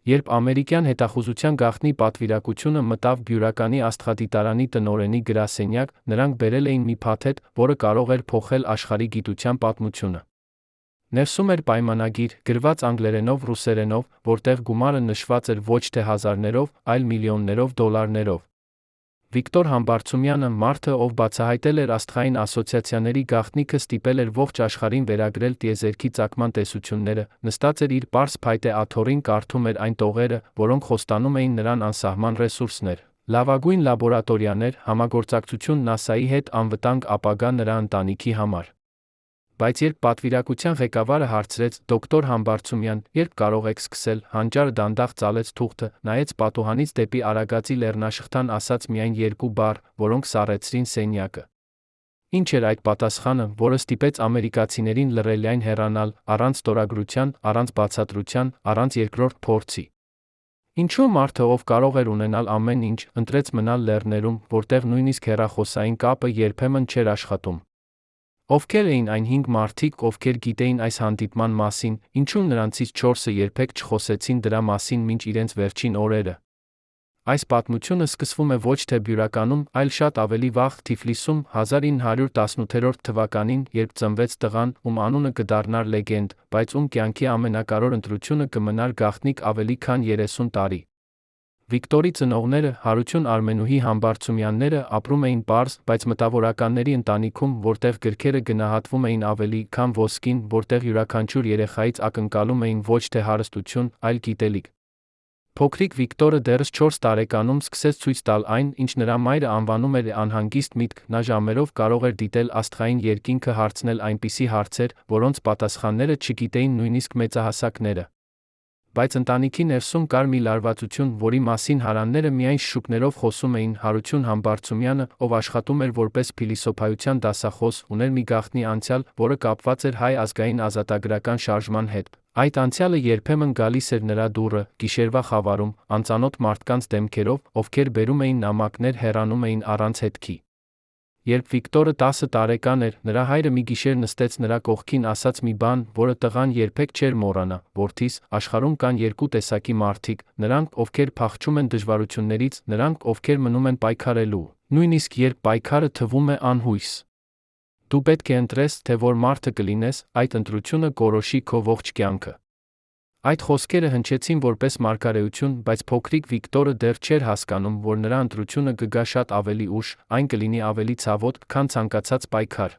Երբ ամերիկյան հետախուզության գաղտնի պատվիրակությունը մտավ Բյուրականի աստղադիտարանի տնօրենի գրասենյակ, նրանք բերել էին մի փաթեթ, որը կարող էր փոխել աշխարհի գիտության պատմությունը։ Ներսում էր պայմանագիր, գրված անգլերենով, ռուսերենով, որտեղ գումարը նշված էր ոչ թե հազարներով, այլ միլիոններով դոլարներով։ Վիկտոր Համբարձումյանը, մարդը, ով բացահայտել էր աստղային ասոցիացիաների գաղտնիքը, ստիպել էր ողջ աշխարհին վերագրել տիեզերքի ծագման տեսությունները, նստած էր իր պարզ փայտե աթոռին, կարդում էր այն տողերը, որոնք խոստանում էին նրան անսահման ռեսուրսներ, լավագույն լաբորատորիաներ, համագործակցություն ՆԱՍԱ-ի հետ, անվտանգ ապագա նրա ընտանիքի համար։ Բայց երբ պատվիրակության ղեկավարը հարցրեց. «Դոկտոր Համբարձումյան, երբ կարող եք սկսել», հանճարը դանդաղ ծալեց թուղթը, նայեց պատուհանից դեպի Արագածի լեռնաշղթան, ասաց միայն երկու բառ, որոնք սառեցրին սենյակը։ Ինչ էր այդ պատասխանը, որը ստիպեց ամերիկացիներին լռելիայն հեռանալ, առանց ստորագրության, առանց բացատրության, առանց երկրորդ փորձի։ Ինչու՞ մարդը, ով կարող էր ունենալ ամեն ինչ, ընտրեց մնալ լեռներում, որտեղ նույնիսկ հեռախոսային կապը երբեմն չէր աշխատում։ Ովքեր էին այն 5 մարդիկ, ովքեր գիտեին այս հանդիպման մասին, ինչու նրանցից 4-ը երբեք չխոսեցին դրա մասին մինչ իրենց վերջին օրերը։ Այս պատմությունը սկսվում է ոչ թե Բյուրականում, այլ շատ ավելի վաղ, Թիֆլիսում, 1918 թվականին, երբ ծնվեց տղան, ում անունը կդառնար լեգենդ, բայց ում կյանքի ամենակարևոր ընտրությունը կմնար գաղտնիք ավելի քան 30 տարի։ Վիկտորի ծնողները, Հարություն Արմենուհի Համբարձումյանները, ապրում էին պարզ, բայց մտավորականների ընտանիքում, որտեղ գրքերը գնահատվում էին ավելի, քան ոսկին, որտեղ յուրաքանչյուր երեխայից ակնկալում էին ոչ թե հարստություն, այլ գիտելիք։ Փոքրիկ Վիկտորը դեռս 4 տարեկանում սկսեց ցույց տալ այն, ինչ նրա մայրը անվանում էր անհանգիստ միտք, նա ժամերով կարող էր դիտել աստղային երկինքը, հարցնել այնպիսի հարցեր, որոնց պատասխանները չգիտեին նույնիսկ մեծահասակները։ Բայց ընտանիքի ներսում կար մի լարվածություն, որի մասին հարանները միայն շշուկներով խոսում էին։ Հարություն Համբարձումյանը, ով աշխատում էր որպես փիլիսոփայության դասախոս, ուներ մի գաղտնի անցյալ, որը կապված էր Հայ ազգային ազատագրական շարժման հետ։ Այդ անցյալը երբեմն գալիս էր նրա դուռը, գիշերվա խավարում, անծանոթ մարդկանց դեմքերով, ովքեր բերում էին նամակներ, հեռանում էին առանց հետքի։ Երբ Վիկտորը 10 տարեկան էր, նրա հայրը մի գիշեր նստեց նրա կողքին, ասաց մի բան, որը տղան երբեք չէր մոռանա. «Որդիս, աշխարհում կան երկու տեսակի մարդիկ, նրանք, ովքեր փախչում են դժվարություններից, նրանք, ովքեր մնում են պայքարելու, նույնիսկ երբ պայքարը թվում է անհույս։ Դու պետք է ընտրես, թե որ մարդը կլինես, այդ ընտրությունը կորոշի քո ողջ կյանքը»։ Այդ խոսքերը հնչեցին որպես մարգարեություն, բայց փոքրիկ Վիկտորը դեռ չէր հասկանում, որ նրա ընտրությունը կգա շատ ավելի ուշ, այն կլինի ավելի ցավոտ, քան ցանկացած պայքար։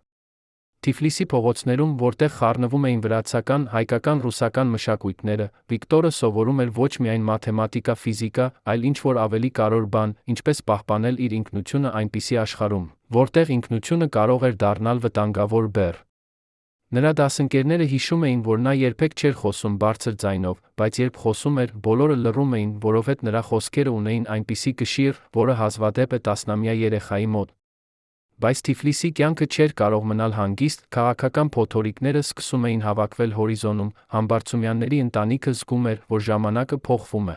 Թիֆլիսի փողոցներում, որտեղ խառնվում էին վրացական, հայկական, ռուսական մշակույթները, Վիկտորը սովորում էր ոչ միայն մաթեմատիկա, ֆիզիկա, այլ ինչ-որ ավելի կարևոր բան, ինչպես պահպանել իր ինքնությունը այնպիսի աշխարհում, որտեղ ինքնությունը կարող էր դառնալ վտանգավոր բեռ։ Նրա դասընկերները հիշում էին, որ նա երբեք չէր խոսում բարձր ձայնով, բայց երբ խոսում էր, բոլորը լռում էին, որովհետև նրա խոսքերը ունեին այնպիսի կշիռ, որը հազվադեպ է տասնամյա երեխայի մոտ։ Բայց Թիֆլիսի կյանքը չէր կարող մնալ հանգիստ, քաղաքական փոթորիկները սկսում էին հավաքվել հորիզոնում, Համբարձումյանների ընտանիքը զգում էր, որ ժամանակը փոխվում է։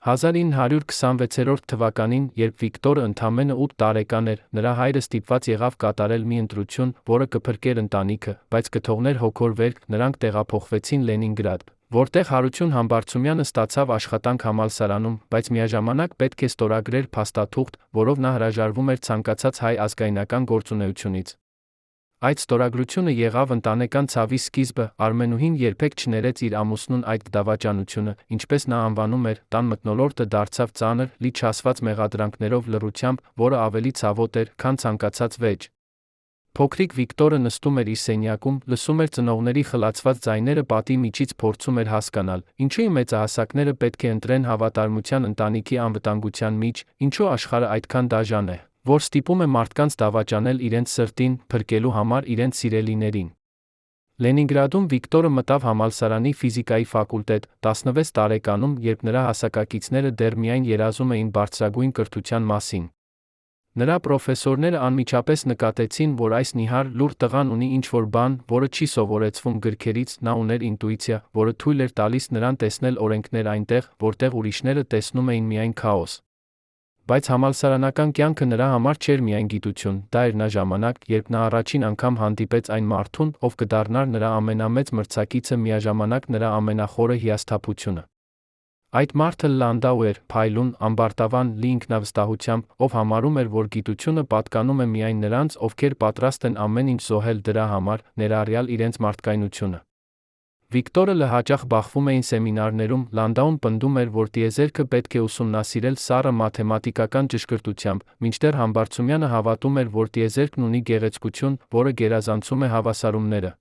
1926 թվականին, երբ Վիկտորը ընդամենը 8 տարեկան էր, նրա հայրը ստիպված եղավ կատարել մի ընտրություն, որը կփրկեր ընտանիքը, բայց կթողներ հոգոր վերք, նրանք տեղափոխվեցին Լենինգրադ, որտեղ Հարություն Համբարձումյանը ստացավ աշխատանք համալսարանում, բայց միաժամանակ պետք է ստորագրեր փաստաթուղթ, որով նա հրաժարվում էր ցանկացած հայ ազգայնական գործունեությունից։ Այդ ստորագրությունը եղավ ընտանեկան ցավի սկիզբը։ Արմենուհին երբեք չներեց իր ամուսնուն այդ դավաճանությունը, ինչպես նա անվանում էր, տան մթնոլորտը դարձավ ծանր, լի չասված մեղադրանքներով, լռությամբ, որը ավելի ցավոտ էր, քան ցանկացած վեճ։ Փոքրիկ Վիկտորը նստում էր իր սենյակում, լսում էր ծնողների խլացված ձայները, պատի միջից փորձում էր հասկանալ, ինչու մեծահասակները պետք է ընտրեն հավատարմության ընտանիքի անվտանգության միջ, ինչու աշխարհը այդքան դաժան է, որ ստիպում է մարդկանց դավաճանել իրենց սրտին, փրկելու համար իրենց սիրելիներին։ Լենինգրադում Վիկտորը մտավ համալսարանի ֆիզիկայի ֆակուլտետ 16 տարեկանում, երբ նրա հասակակիցները դեռ միայն երազում էին բարձրագույն կրթության մասին։ Նրա պրոֆեսորները անմիջապես նկատեցին, որ այս նիհար, լուռ տղան ունի ինչ-որ բան, որը չի սովորեցվում գրքերից, նա ուներ ինտուիցիա, որը թույլ էր տալիս նրան տեսնել օրենքներ այնտեղ, որտեղ ուրիշները տեսնում էին միայն քաոս։ Բայց համալսարանական կյանքը նրա համար չէր միայն գիտություն, դա էր նա ժամանակ, երբ նա առաջին անգամ հանդիպեց այն մարդուն, ով կդառնար նրա ամենամեծ մրցակիցը, միաժամանակ նրա ամենախորը հիասթափությունը։ Այդ մարդը Լանդաու էր, փայլուն, ամբարտավան, լի ինքնավստահությամբ, ով համարում էր, որ գիտությունը պատկանում է միայն նրանց, ովքեր պատրաստ են ամեն ինչ զոհել դրա համար, ներառյալ իրենց մարդկայնությունը։ Վիկտորը հաճախ բախվում էին սեմինարներում, Լանդաուն պնդում էր, որ տիեզերքը պետք է ուսումնասիրել սառը մաթեմատիկական ճշգրտությամբ, մինչդեռ Համբարձումյանը հավատում էր, որ տիեզերքն ունի գեղեցկություն, որը գերազանցում է հավասարումները։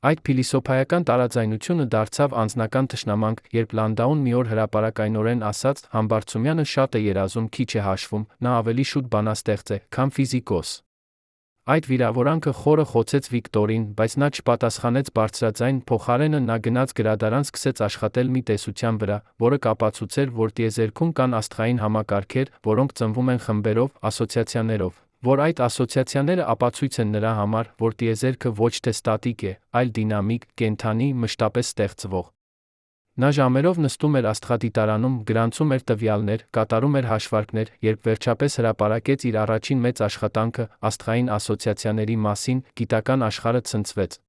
Այդ փիլիսոփայական տարաձայնությունը դարձավ անձնական թշնամանք, երբ Լանդաուն մի օր հրապարակայնորեն ասաց. «Համբարձումյանը շատ է երազում, քիչ է հաշվում, նա ավելի շուտ բանաստեղծ է, քան ֆիզիկոս»։ Այդ վիրավորանքը խորը խոցեց Վիկտորին, բայց նա չպատասխանեց բարձրաձայն, փոխարենը նա գնաց գրադարան սկսեց աշխատել մի տեսության վրա, որը կապացուցեր, որ տիեզերքում կան աստղային համակարգեր, որոնք ծնվում են խմբերով, ասոցիացիաներով, որ այդ ասոցիացիաները ապացույց են նրա համար, որ տիեզերքը ոչ թե ստատիկ է, այլ դինամիկ, կենդանի, մշտապես ստեղծվող։ Նա ժամերով նստում էր աստղադիտարանում, գրանցում էր տվյալներ, կատարում էր հաշվարկներ, երբ վերջապես հրապարակեց իր առաջին մեծ աշխատանքը աստղային ասոցիացիաների մասին, գիտական աշխարհը ցնցվեց։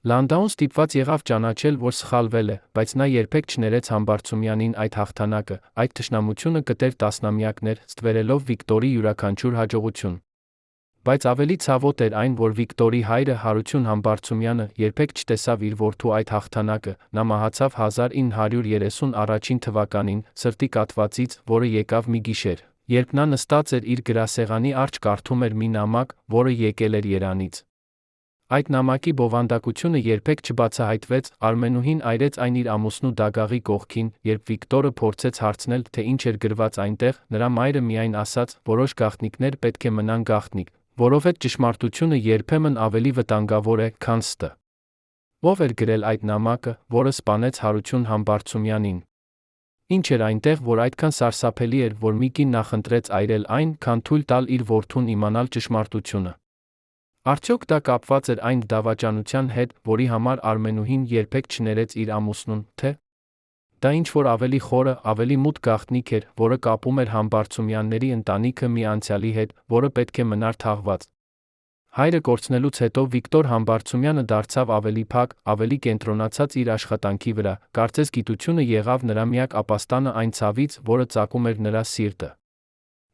Լանդաուն ստիպված եղավ ճանաչել, որ սխալվել է, բայց նա երբեք չներեց Համբարձումյանին այդ հաղթանակը, այդ թշնամությունը կտեր տասնամյակներ, ստվերելով Վիկտորի յուրաքանչյուր հաջողություն։ Բայց ավելի ցավոտ էր այն, որ Վիկտորի հայրը Հարություն Համբարձումյանը երբեք չտեսավ իր որդու այդ հաղթանակը, նա մահացավ 1931 թվականին, սրտի կաթվածից, որը եկավ մի գիշեր, երբ նա նստած էր իր գրասեղանի առջ կարդում էր մի նամակ, որը եկել էր Երանից։ Այդ նամակի բովանդակությունը երբեք չբացահայտվեց, Արմենուհին այրեց այն իր ամուսնու դագաղի կողքին, երբ Վիկտորը փորձեց հարցնել, թե ինչ էր գրված այնտեղ, նրա մայրը միայն ասաց, որոշ գաղտնիքներ պետք է մնան գաղտնիք, որովհետև ճշմարտությունը երբեմն ավելի վտանգավոր է, քան ստը։ Ո՞վ էր գրել այդ նամակը, որը սպանեց Հարություն Համբարձումյանին։ Ինչ էր այնտեղ, որ այդքան սարսափելի էր, որ մի կին նախընտրեց այրել այն, քան թույլ տալ իր որդուն իմանալ ճշմարտությունը։ Արդյոք դա կապված էր այն դավաճանության հետ, որի համար Արմենուհին երբեք չներեց իր ամուսնուն, թե՞ դա ինչ-որ ավելի խորը, ավելի մութ գաղտնիք էր, որը կապում էր Համբարձումյանների ընտանիքը մի անցյալի հետ, որը պետք է մնար թաղված։ Հայրը կորցնելուց հետո Վիկտոր Համբարձումյանը դարձավ ավելի փակ, ավելի կենտրոնացած իր աշխատանքի վրա, կարծես գիտությունը եղավ նրա միակ ապաստանը այն ցավից, որը ծակում էր նրա սիրտը։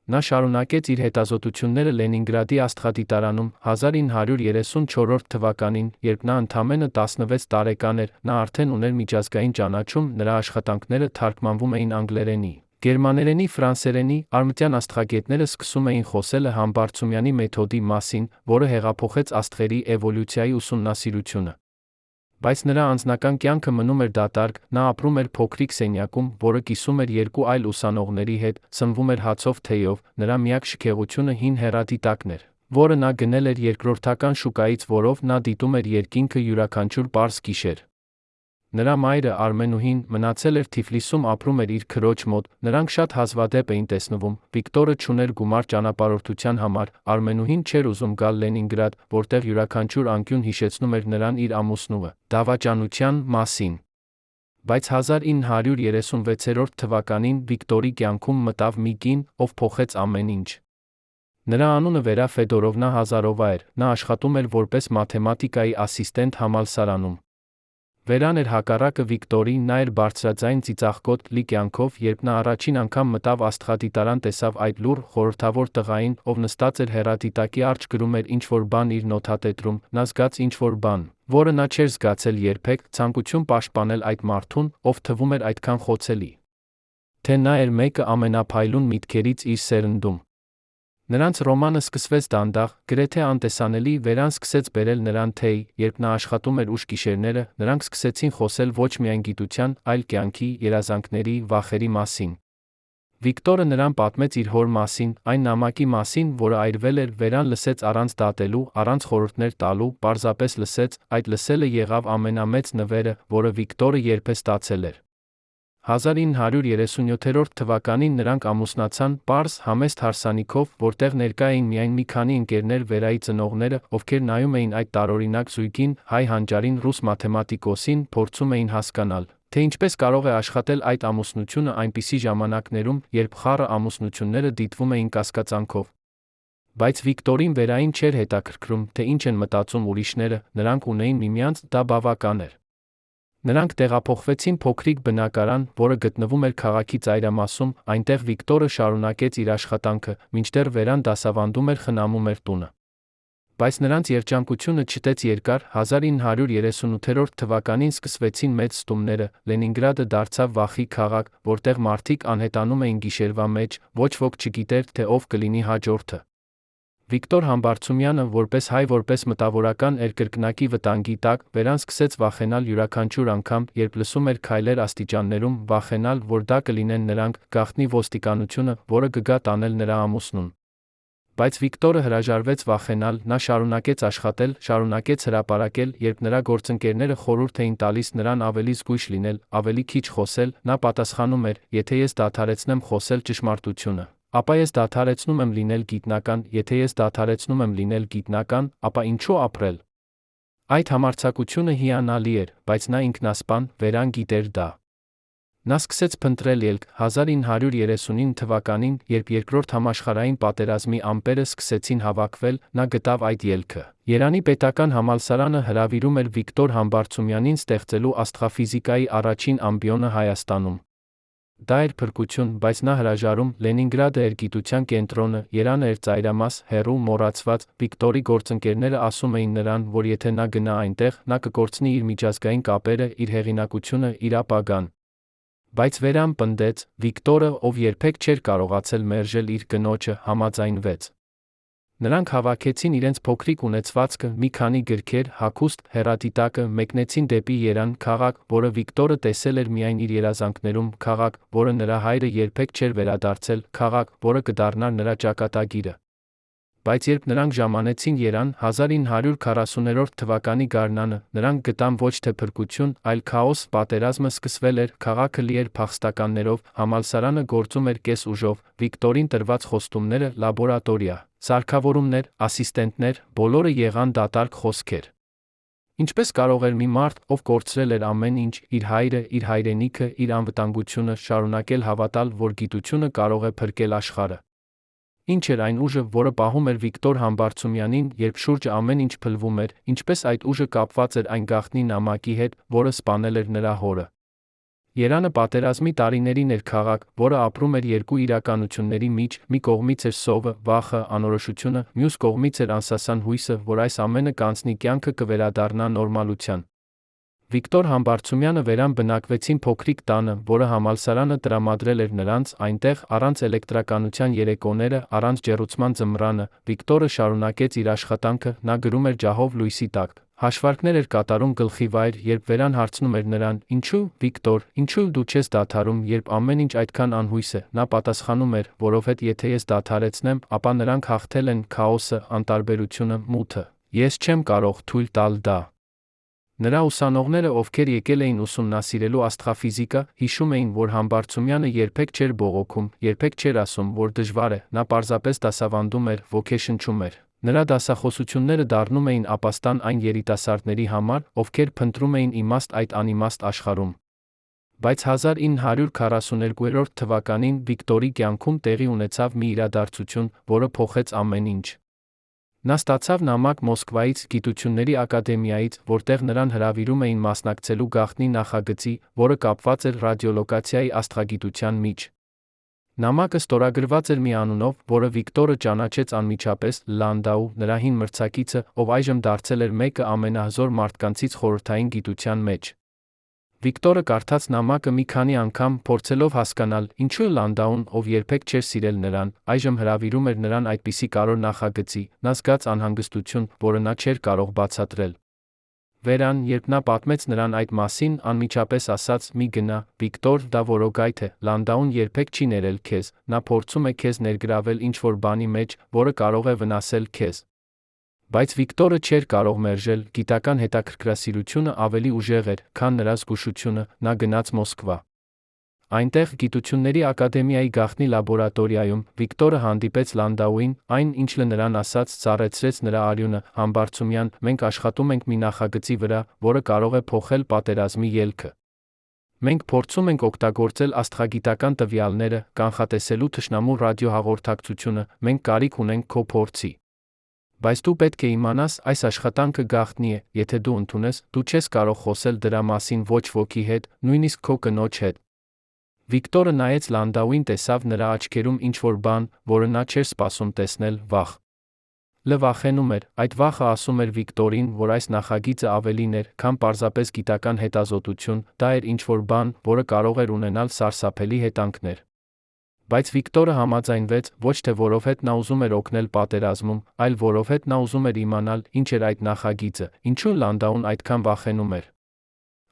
Նա շարունակեց իր հետազոտությունները Լենինգրադի աստղադիտարանում, 1934 թվականին, երբ նա ընդամենը 16 տարեկան էր, նա արդեն ուներ միջազգային ճանաչում, նրա աշխատանքները թարգմանվում էին անգլերենի, գերմաներենի, ֆրանսերենի, արմատյան աստղագետները սկսում էին խոսել Համբարձումյանի մեթոդի մասին, որը հեղափոխեց աստղերի էվոլյուցիայի ուսումնասիրությունը։ Բայց նրա անձնական կյանքը մնում էր դատարկ, նա ապրում էր փոքրիկ սենյակում, որը կիսում էր երկու այլ ուսանողների հետ, սնվում էր հացով թեյով, նրա միակ շքեղությունը հին հեռադիտակն էր, որը նա գնել էր երկրորդական շուկայից, որով նա դիտում էր երկինքը յուրաքանչյուր պարզ գիշեր։ Նրա մայրը Արմենուհին մնացել էր Թիֆլիսում, ապրում էր իր քրոջ մոտ, նրանք շատ հազվադեպ էին տեսնվում, Վիկտորը չուներ գումար ճանապարհորդության համար, Արմենուհին չէր ուզում գալ Լենինգրադ, որտեղ յուրաքանչյուր անկյուն հիշեցնում էր նրան իր ամուսնուը դավաճանության մասին։ Բայց 1936 թվականին Վիկտորի կյանքում մտավ մի կին, ով փոխեց ամեն ինչ։ Նրա անունը Վերա Ֆեդորովնա Հազարովա էր, նա աշխատում էր որպես մաթեմատիկայի ասիստենտ համալսարանում։ Վերան էր հակառակը Վիկտորին, նա էր բարձրաձայն ծիծաղկոտ, լի կյանքով, երբ նա առաջին անգամ մտավ աստղադիտարան, տեսավ այդ լուռ, խորհրդավոր տղային, ով նստած էր հեռադիտակի առջ գրում էր ինչ-որ բան իր նոթատետրում, նա զգաց ինչ-որ բան, որը նա չէր զգացել երբեք, ցանկություն պաշտպանել այդ մարդուն, ով թվում էր այդքան խոցելի, թե նա էր մեկը ամենափայլուն միտքերից իր սերնդում։ Նրանց ռոմանը սկսվեց դանդաղ, գրեթե անտեսանելի, Վերան սկսեց բերել նրան թեյ, երբ նա աշխատում էր ուշ գիշերները, նրանք սկսեցին խոսել ոչ միայն գիտության, այլ կյանքի, երազանքների, վախերի մասին։ Վիկտորը նրան պատմեց իր հոր մասին, այն նամակի մասին, որը այրվել էր, Վերան լսեց առանց դատելու, առանց խորհուրդներ տալու, պարզապես լսեց, այդ լսելը եղավ ամենամեծ նվերը, որը Վիկտորը երբեք ստացել էր։ 1937 թվականին նրանք ամուսնացան, պարզ, համեստ հարսանիքով, որտեղ ներկա էին միայն մի քանի ընկերներ Վերայի ծնողները, ովքեր նայում էին այդ տարօրինակ զույգին, հայ հանճարին ռուս մաթեմատիկոսին, փորձում էին հասկանալ, թե ինչպես կարող է աշխատել այդ ամուսնությունը այնպիսի ժամանակներում, երբ խառը ամուսնությունները դիտվում էին կասկածանքով։ Բայց Վիկտորին Վերային չէր հետաքրքրում, թե ինչ են մտածում ուրիշները, նրանք ունեին միմյանց, դա բավական էր։ Նրանք տեղափոխվեցին փոքրիկ բնակարան, որը գտնվում էր քաղաքի ծայրամասում, այնտեղ Վիկտորը շարունակեց իր աշխատանքը, մինչդեռ Վերան դասավանդում էր խնամում էր տունը։ Բայց նրանց երջանկությունը չտեց երկար, 1938 թվականին սկսվեցին մեծ ստումները, Լենինգրադը դարձավ վախի քաղաք, որտեղ մարդիկ անհետանում էին գիշերվա մեջ, ոչ ոք չգիտեր, թե ով կլինի հաջորդը։ Վիկտոր Համբարձումյանը, որպես հայ, որպես մտավորական էր կրկնակի վտանգի տակ, Վերան սկսեց վախենալ յուրաքանչյուր անգամ, երբ լսում էր քայլեր աստիճաններում, վախենալ, որ դա կլինեն նրանք, գաղտնի ոստիկանությունը, որը կգա տանել նրա ամուսնուն։ Բայց Վիկտորը հրաժարվեց վախենալ, նա շարունակեց աշխատել, շարունակեց հրապարակել, երբ նրա գործընկերները խորհուրդ էին տալիս նրան ավելի զգույշ լինել, ավելի քիչ խոսել, նա պատասխանում էր. «Եթե ես դադարեցնեմ խոսել ճշմարտությունը, ապա ես դադարեցնում եմ լինել գիտնական, եթե ես դադարեցնում եմ լինել գիտնական, ապա ինչու ապրել»։ Այդ համարձակությունը հիանալի էր, բայց նա ինքնասպան, Վերան գիտեր դա։ Նա սկսեց փնտրել ելք 1939 թվականին, երբ Երկրորդ համաշխարհային պատերազմի ամպերը սկսեցին հավաքվել, նա գտավ այդ ելքը։ Երանի պետական համալսարանը հրավիրում էր Վիկտոր Համբարձումյանին ստեղծելու աստղաֆիզիկայի առաջին ամբիոնը Հայաստանում։ Դա էր փրկություն, բայց նա հրաժարում, Լենինգրադը էր գիտության կենտրոնը, Երանը էր ծայրամաս, հեռու, մոռացված, Վիկտորի գործընկերները ասում էին նրան, որ եթե նա գնա այնտեղ, նա կկորցնի իր միջազգային կապերը, իր հեղինակությունը, իր ապագան։ Բայց Վերան պնդեց, Վիկտորը, ով երբեք չէր կարողացել մերժել իր կնոջը, համաձայնվեց։ Նրանք հավաքեցին իրենց փոքրիկ ունեցվածքը, մի քանի գրքեր, հագուստ, հեռադիտակը, մեկնեցին դեպի Երան, քաղաք, որը Վիկտորը տեսել էր միայն իր երազանքներում, քաղաք, որը նրա հայրը երբեք չէր վերադարձել, քաղաք, որը կդառնար նրա ճակատագիրը։ Բայց երբ նրանք ժամանեցին Երան, 1940 թվականի գարնանը, նրանք գտան ոչ թե փրկություն, այլ քաոս, պատերազմը սկսվել էր, քաղաքը լի էր փախստականներով, համալսարանը գործում էր կես ուժով, Վիկտորին տրված խոստումները, լաբորատորիա, սարքավորումներ, ասիստենտներ, բոլորը եղան դատարկ խոսքեր։ Ինչպես կարող էր մի մարդ, ով կորցրել էր ամեն ինչ, իր հայրը, իր հայրենիքը, իր անվտանգությունը, շարունակել հավատալ, որ գիտությունը կարող է փրկել աշխարհը։ Ինչ էր այն ուժը, որը պահում էր Վիկտոր Համբարձումյանին, երբ շուրջը ամեն ինչ փլվում էր, ինչպես այդ ուժը կապված էր այն գաղտնի նամակի հետ, որը սպանել էր նրա հորը։ Երանը պատերազմի տարիներին էր քաղաք, որը ապրում էր երկու իրականությունների մեջ, մի կողմից էր սովը, վախը, անորոշությունը, մյուս կողմից էր անսասան հույսը, որ այս ամենը կանցնի, կյանքը կվերադառնա նորմալության։ Վիկտոր Համբարձումյանը Վերան բնակվեցին փոքրիկ տանը, որը համալսարանը տրամադրել էր նրանց, այնտեղ, առանց էլեկտրականության երեկոները, առանց ջեռուցման ձմռանը, Վիկտորը շարունակեց իր աշխատանքը, նա գրում էր ջահով լույսի տակ, հաշվարկներ էր կատարում գլխիվայր, երբ Վերան հարցնում էր նրան. «Ինչու, Վիկտոր, ինչու դու չես դադարում, երբ ամեն ինչ այդքան անհույս է», նա պատասխանում էր, որովհետև եթե ես դադարեցնեմ, ապա նրանք հաղթել են քաոսը, անտարբերությունը, մութը։ Ես չեմ կարող թույլ տալ դա։ Նրա ուսանողները, ովքեր եկել էին ուսումնասիրելու աստղաֆիզիկա, հիշում էին, որ Համբարձումյանը երբեք չէր բողոքում, երբեք չէր ասում, որ դժվար է, նա պարզապես դասավանդում էր, ոգեշնչում էր։ Նրա դասախոսությունները դառնում էին ապաստան այն երիտասարդների համար, ովքեր փնտրում էին իմաստ այդ անիմաստ աշխարհում։ Բայց 1942 թվականին Վիկտորի կյանքում տեղի ունեցավ մի իրադարձություն, որը փոխեց ամեն ինչ։ Նա ստացավ նամակ Մոսկվայից, Գիտությունների ակադեմիայից, որտեղ նրան հրավիրում էին մասնակցելու գաղտնի նախագծի, որը կապված էր ռադիոլոկացիայի աստղագիտության մեջ։ Նամակը ստորագրված էր մի անունով, որը Վիկտորը ճանաչեց անմիջապես, Լանդաու, նրա հին մրցակիցը, ով այժմ դարձել էր մեկը ամենահզոր մարդկանցից խորհրդային գիտության մեջ։ Վիկտորը կարդաց նամակը մի քանի անգամ, փորձելով հասկանալ, ինչու Լանդաուն, ով երբեք չէր սիրել նրան, այժմ հրավիրում էր նրան այդպիսի կարևոր նախագծի, նա զգաց անհանգստություն, որը նա չէր կարող բացատրել։ Վերան, երբ նա պատմեց նրան այդ մասին, անմիջապես ասաց. «Մի գնա, Վիկտոր, դա որոգայթ է, Լանդաուն երբեք չի ներել քեզ, նա փորձում է քեզ ներգրավել ինչ-որ բանի մեջ, որը կարող է վնասել քեզ»։ Բայց Վիկտորը չէր կարող մերժել, գիտական հետաքրքրասիրությունը ավելի ուժեղ էր, քան նրա զգուշությունը, նա գնաց Մոսկվա։ Այնտեղ, Գիտությունների ակադեմիայի գաղտնի լաբորատորիայում, Վիկտորը հանդիպեց Լանդաուին, այն, ինչը նրան ասաց, ծառեցրեց նրա արյունը. «Համբարձումյան, մենք աշխատում ենք մի նախագծի վրա, որը կարող է փոխել պատերազմի ելքը։ Մենք փորձում ենք օգտագործել աստղագիտական տվյալները, կանխատեսելու թշնամու ռադիոհաղորդակցությունը, մենք կարիք ունենք քո փորձի»։ Բայց դու պետք է իմանաս, այս աշխատանքը գաղտնի է, եթե դու ընդունես, դու չես կարող խոսել դրա մասին ոչ ոքի հետ, նույնիսկ քո կնոջ հետ։ Վիկտորը նայեց Լանդաուին, տեսավ նրա աչքերում ինչ-որ բան, որը նա չէր սպասում տեսնել՝ վախ։ Լ վախենում էր, այդ վախը ասում էր Վիկտորին, որ այս նախագիծը ավելին էր, քան պարզապես գիտական հետազոտություն, դա էր ինչ-որ բան, որը կարող էր ունենալ սարսափելի հետևանքներ։ Բայց Վիկտորը համաձայնվեց, ոչ թե որովհետև նա ուզում էր օգնել պատերազմում, այլ որովհետև նա ուզում էր իմանալ, ինչ էր այդ նախագիծը, ինչու Լանդաուն այդքան վախենում էր։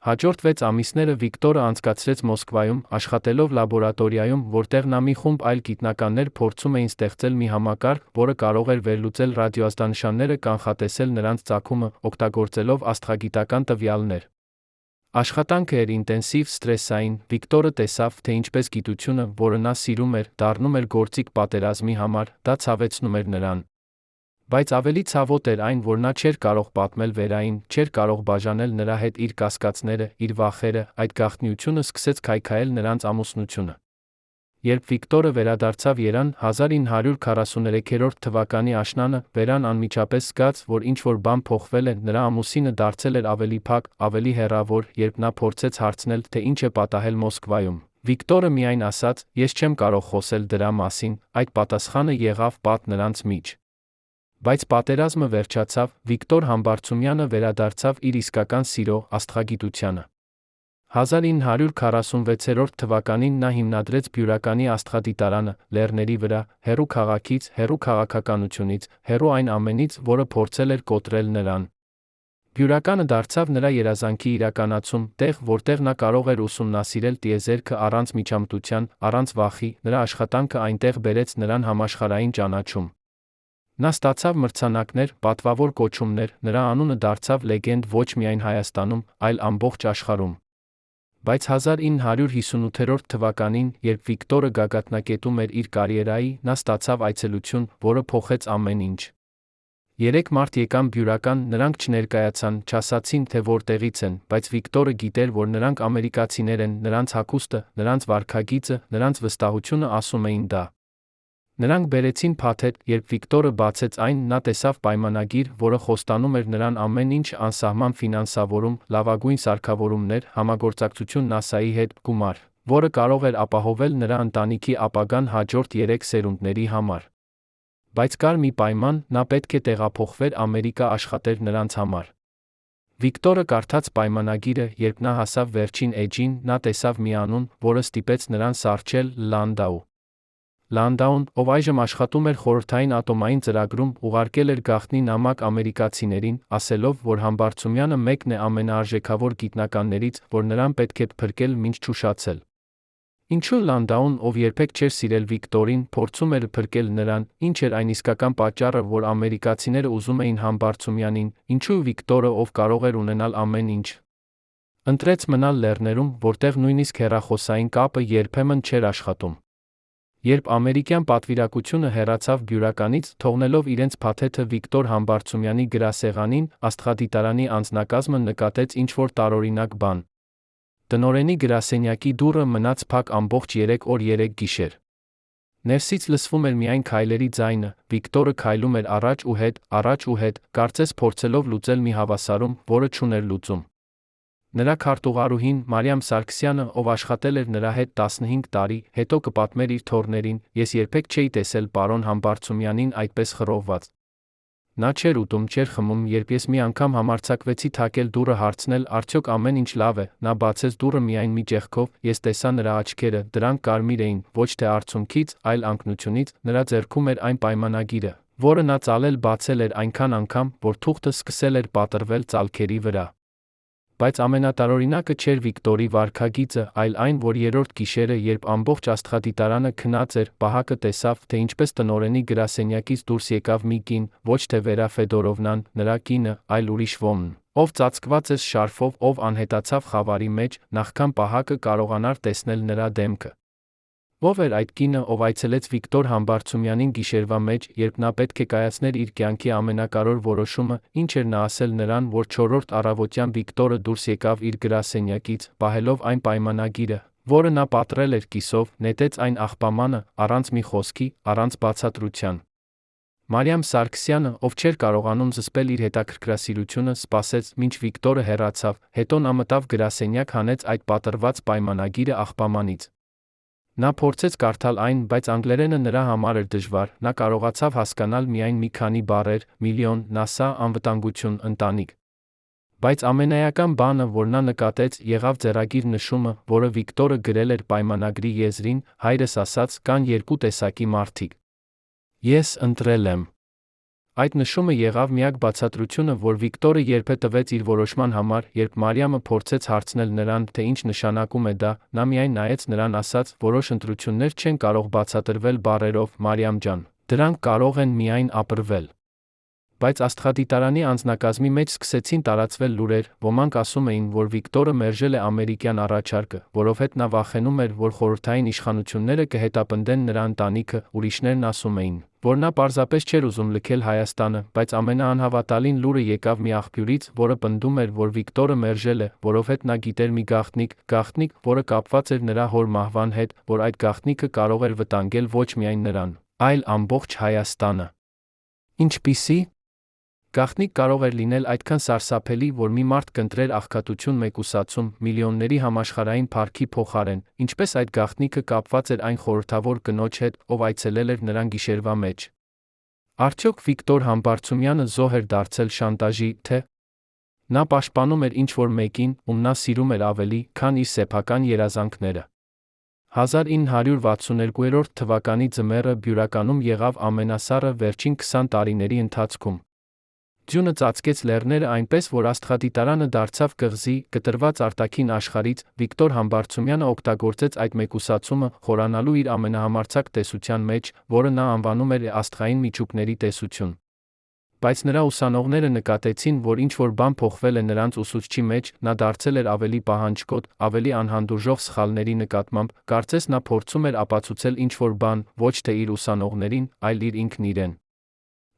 Հաջորդ 6 ամիսները Վիկտորը անցկացրեց Մոսկվայում, աշխատելով լաբորատորիայում, որտեղ նա մի խումբ այլ գիտնականներ փորձում էին ստեղծել մի համակարգ, որը կարող էր վերլուծել ռադիոազդանշանները, կանխատեսել նրանց ծագումը, օգտագործելով աստղագիտական տվյալներ։ Աշխատանքը էր ինտենսիվ, սթրեսային, Վիկտորը տեսավ, թե ինչպես գիտությունը, որը նա սիրում էր, դառնում էր գործիք պատերազմի համար, դա ցավեցնում էր նրան։ Բայց ավելի ցավոտ էր այն, որ նա չէր կարող պատմել Վերային, չէր կարող բաժանել նրա հետ իր կասկածները, իր վախերը, այդ գաղտնիությունը սկսեց քայքայել նրանց ամուսնությունը։ Երբ Վիկտորը վերադարձավ Երան 1943 թվականի աշնանը, Վերան անմիջապես զգաց, որ ինչ-որ բան փոխվել է, նրա ամուսինը դարձել էր ավելի փակ, ավելի հեռավոր, երբ նա փորձեց հարցնել, թե ինչ է պատահել Մոսկվայում։ Վիկտորը միայն ասաց. «Ես չեմ կարող խոսել դրա մասին», այդ պատասխանը եղավ պատ նրանց միջ։ Բայց պատերազմը վերջացավ, Վիկտոր Համբարձումյանը վերադարձավ իր իսկական սիրո՝ աստղագիտությանը։ 1946 թվականին նա հիմնադրեց Բյուրականի աստղադիտարանը, Լեռների վրա, հեռու քաղաքից, հեռու քաղաքականությունից, հեռու այն ամենից, որը փորձել էր կոտրել նրան։ Բյուրականը դարձավ նրա երազանքի իրականացում, տեղ, որտեղ նա կարող էր ուսումնասիրել տիեզերքը առանց միջամտության, առանց վախի, նրա աշխատանքը այնտեղ բերեց նրան համաշխարհային ճանաչում։ Նա ստացավ մրցանակներ, պատվավոր կոչումներ, նրա անունը դարձավ լեգենդ ոչ միայն Հայաստանում, այլ ամբողջ աշխարհում։ Բայց 1958 թվականին, երբ Վիկտորը գագաթնակետում էր իր կարիերայի, նա ստացավ այցելություն, որը փոխեց ամեն ինչ։ 3 մարդ եկան Բյուրական, նրանք չներկայացան, չասացին, թե որտեղից են, բայց Վիկտորը գիտեր, որ նրանք ամերիկացիներ են, նրանց հագուստը, նրանց վարքագիծը, նրանց վստահությունը ասում էին դա։ Նրանք բերեցին փաթեթ, երբ Վիկտորը բացեց այն, նա տեսավ պայմանագիր, որը խոստանում էր նրան ամեն ինչ՝ անսահման ֆինանսավորում, լավագույն սարքավորումներ, համագործակցություն ՆԱՍԱ-ի հետ, գումար, որը կարող էր ապահովել նրա ընտանիքի ապագան հաջորդ 3 սերունդների համար։ Բայց կար մի պայման, նա պետք է տեղափոխվեր Ամերիկա աշխատեր նրանց համար։ Վիկտորը կարդաց պայմանագիրը, երբ նա հասավ վերջին էջին, նա տեսավ մի անուն, որը ստիպեց նրան սառչել՝ Լանդաու։ Լանդաուն, ով այժմ աշխատում էր խորհրդային ատոմային ծրագրում, ուղարկել էր գաղտնի նամակ ամերիկացիներին, ասելով, որ Համբարձումյանը մեկն է ամենաարժեքավոր գիտնականներից, որ նրան պետք է փրկել մինչ չուշացել։ Ինչու Լանդաուն, ով երբեք չէր սիրել Վիկտորին, փորձում էր փրկել նրան, ինչ էր այն իսկական պատճառը, որ ամերիկացիները ուզում էին Համբարձումյանին, ինչու Վիկտորը, ով կարող էր ունենալ ամեն ինչ, ընտրեց մնալ լեռներում, որտեղ նույնիսկ հեռախոսային կապը երբեմն չէր աշխատում։ Երբ ամերիկյան պատվիրակությունը հեռացավ Բյուրականից, թողնելով իրենց փաթեթը Վիկտոր Համբարձումյանի գրասեղանին, աստղադիտարանի անձնակազմը նկատեց ինչ-որ տարօրինակ բան։ Տնօրենի գրասենյակի դուռը մնաց փակ ամբողջ 3 օր 3 գիշեր։ Ներսից լսվում էր միայն քայլերի ձայնը, Վիկտորը քայլում էր առաջ ու հետ, կարծես փորձելով լուծել մի հավասարում, որը չուներ լուծում։ Նրա քարտուղարուհին Մարիամ Սարգսյանը, ով աշխատել էր նրա հետ 15 տարի, հետո կպատմեր իր թոռներին. «Ես երբեք չէի տեսել պարոն Համբարձումյանին այդպես խռովված։ Նա չէր ուտում, չէր խմում, երբ ես մի անգամ համարձակվեցի թակել դուռը հարցնել, արդյոք ամեն ինչ լավ է, նա բացեց դուռը միայն մի ճեղքով, ես տեսա նրա աչքերը, դրանք կարմիր էին, ոչ թե արցունքից, այլ անկնությունից, նրա ձեռքում էր այն պայմանագիրը, որը նա ծալել բացել էր այնքան անգամ, որ թուղթը սկսել էր պատռվել ծալքերի վրա»։ Բայց ամենատարօրինակը չէր Վիկտորի վարքագիծը, այլ այն, որ երրորդ գիշերը, երբ ամբողջ աստղադիտարանը քնած էր, պահակը տեսավ, թե ինչպես տնօրենի գրասենյակից դուրս եկավ մի կին, ոչ թե Վերա Ֆեդորովնան, նրա կինը, այլ ուրիշ ոմն, ով ծածկված էր շարֆով, ով անհետացավ խավարի մեջ, նախքան պահակը կարողանար տեսնել նրա դեմքը։ Ո՞վ էր այդ կինը, ով այցելեց Վիկտոր Համբարձումյանին գիշերվա մեջ, երբ նա պետք է կայացներ իր կյանքի ամենակարևոր որոշումը, ինչ էր նա ասել նրան, որ 4-րդ առավոտյան Վիկտորը դուրս եկավ իր գրասենյակից, պահելով այն պայմանագիրը, որը նա պատռել էր կիսով, նետեց այն աղբամանը, առանց մի խոսքի, առանց բացատրության։ Մարիամ Սարգսյանը, ով չէր կարողանում զսպել իր հետաքրքրասիրությունը, սպասեց, մինչ Վիկտորը հեռացավ, հետո նա մտավ գրասենյակ, հանեց այդ պատռված պայմանագիրը աղբամանից։ Նա փորձեց կարդալ այն, բայց անգլերենը նրա համար էր դժվար, նա կարողացավ հասկանալ միայն մի քանի բառեր՝ միլիոն, NASA, անվտանգություն, ընտանիք։ Բայց ամենաէական բանը, որ նա նկատեց, եղավ ձեռագիր նշումը, որը Վիկտորը գրել էր պայմանագրի եզրին, հայրս ասաց, կան երկու տեսակի մարդիկ։ Ես ընտրել եմ։ Այդ նշումը եղավ միակ բացատրությունը, որ Վիկտորը երբե տվեց իր որոշման համար, երբ Մարիամը փորձեց հարցնել նրան, թե ինչ նշանակում է դա, նա միայն նայեց նրան, ասաց, որոշ ընտրություններ չեն կարող բացատրվել բառերով, Մարիամ ջան, դրանք կարող են միայն ապրվել։ Բայց աստղադիտարանի անձնակազմի մեջ սկսեցին տարածվել լուրեր, ոմանք ասում էին, որ Վիկտորը մերժել է ամերիկյան առաջարկը, որովհետև նա վախենում էր, որ խորհրդային իշխանությունները կհետապնդեն նրա ընտանիքը, ուրիշներն ասում էին, որ նա պարզապես չէր ուզում լքել Հայաստանը, բայց ամենաանհավատալին լուրը եկավ մի աղբյուրից, որը պնդում էր, որ Վիկտորը մերժել է, որովհետև նա գիտեր մի գաղտնիք, որը կապված էր նրա հոր մահվան հետ, որ այդ գաղտնիքը կարող էր վտանգել ոչ միայն նրան, այլ ամբողջ Հայաստանը։ Ինչպիսի գաղտնիք կարող էր լինել այդքան սարսափելի, որ մի մարդ կընտրեր աղքատություն մեկուսացում միլիոնների համաշխարհային փառքի փոխարեն, ինչպես այդ գաղտնիքը կապված էր այն խորհրդավոր կնոջ հետ, ով այցելել էր նրան գիշերվա մեջ։ Արդյոք Վիկտոր Համբարձումյանը զոհ էր դարձել շանտաժի, թե նա պաշտպանում էր ինչ-որ մեկին, ում նա սիրում էր ավելի, քան իր սեփական երազանքները։ 1962 թվականի ձմեռը Բյուրականում եղավ ամենասառը վերջին 20 տարիների ընթացքում։ Ձյունը ծածկեց լեռները այնպես, որ աստղադիտարանը դարձավ կղզի, կտրված արտաքին աշխարհից, Վիկտոր Համբարձումյանը օգտագործեց այդ մեկուսացումը, խորանալու իր ամենահամարձակ տեսության մեջ, որը նա անվանում էր աստղային միջուկների տեսություն։ Բայց նրա ուսանողները նկատեցին, որ ինչ-որ բան փոխվել է նրանց ուսուցչի մեջ, նա դարձել էր ավելի պահանջկոտ, ավելի անհանդուրժող սխալների նկատմամբ, կարծես նա փորձում էր ապացուցել ինչ-որ բան, ոչ թե իր ուսանողներին, այլ իր ինքն իրեն։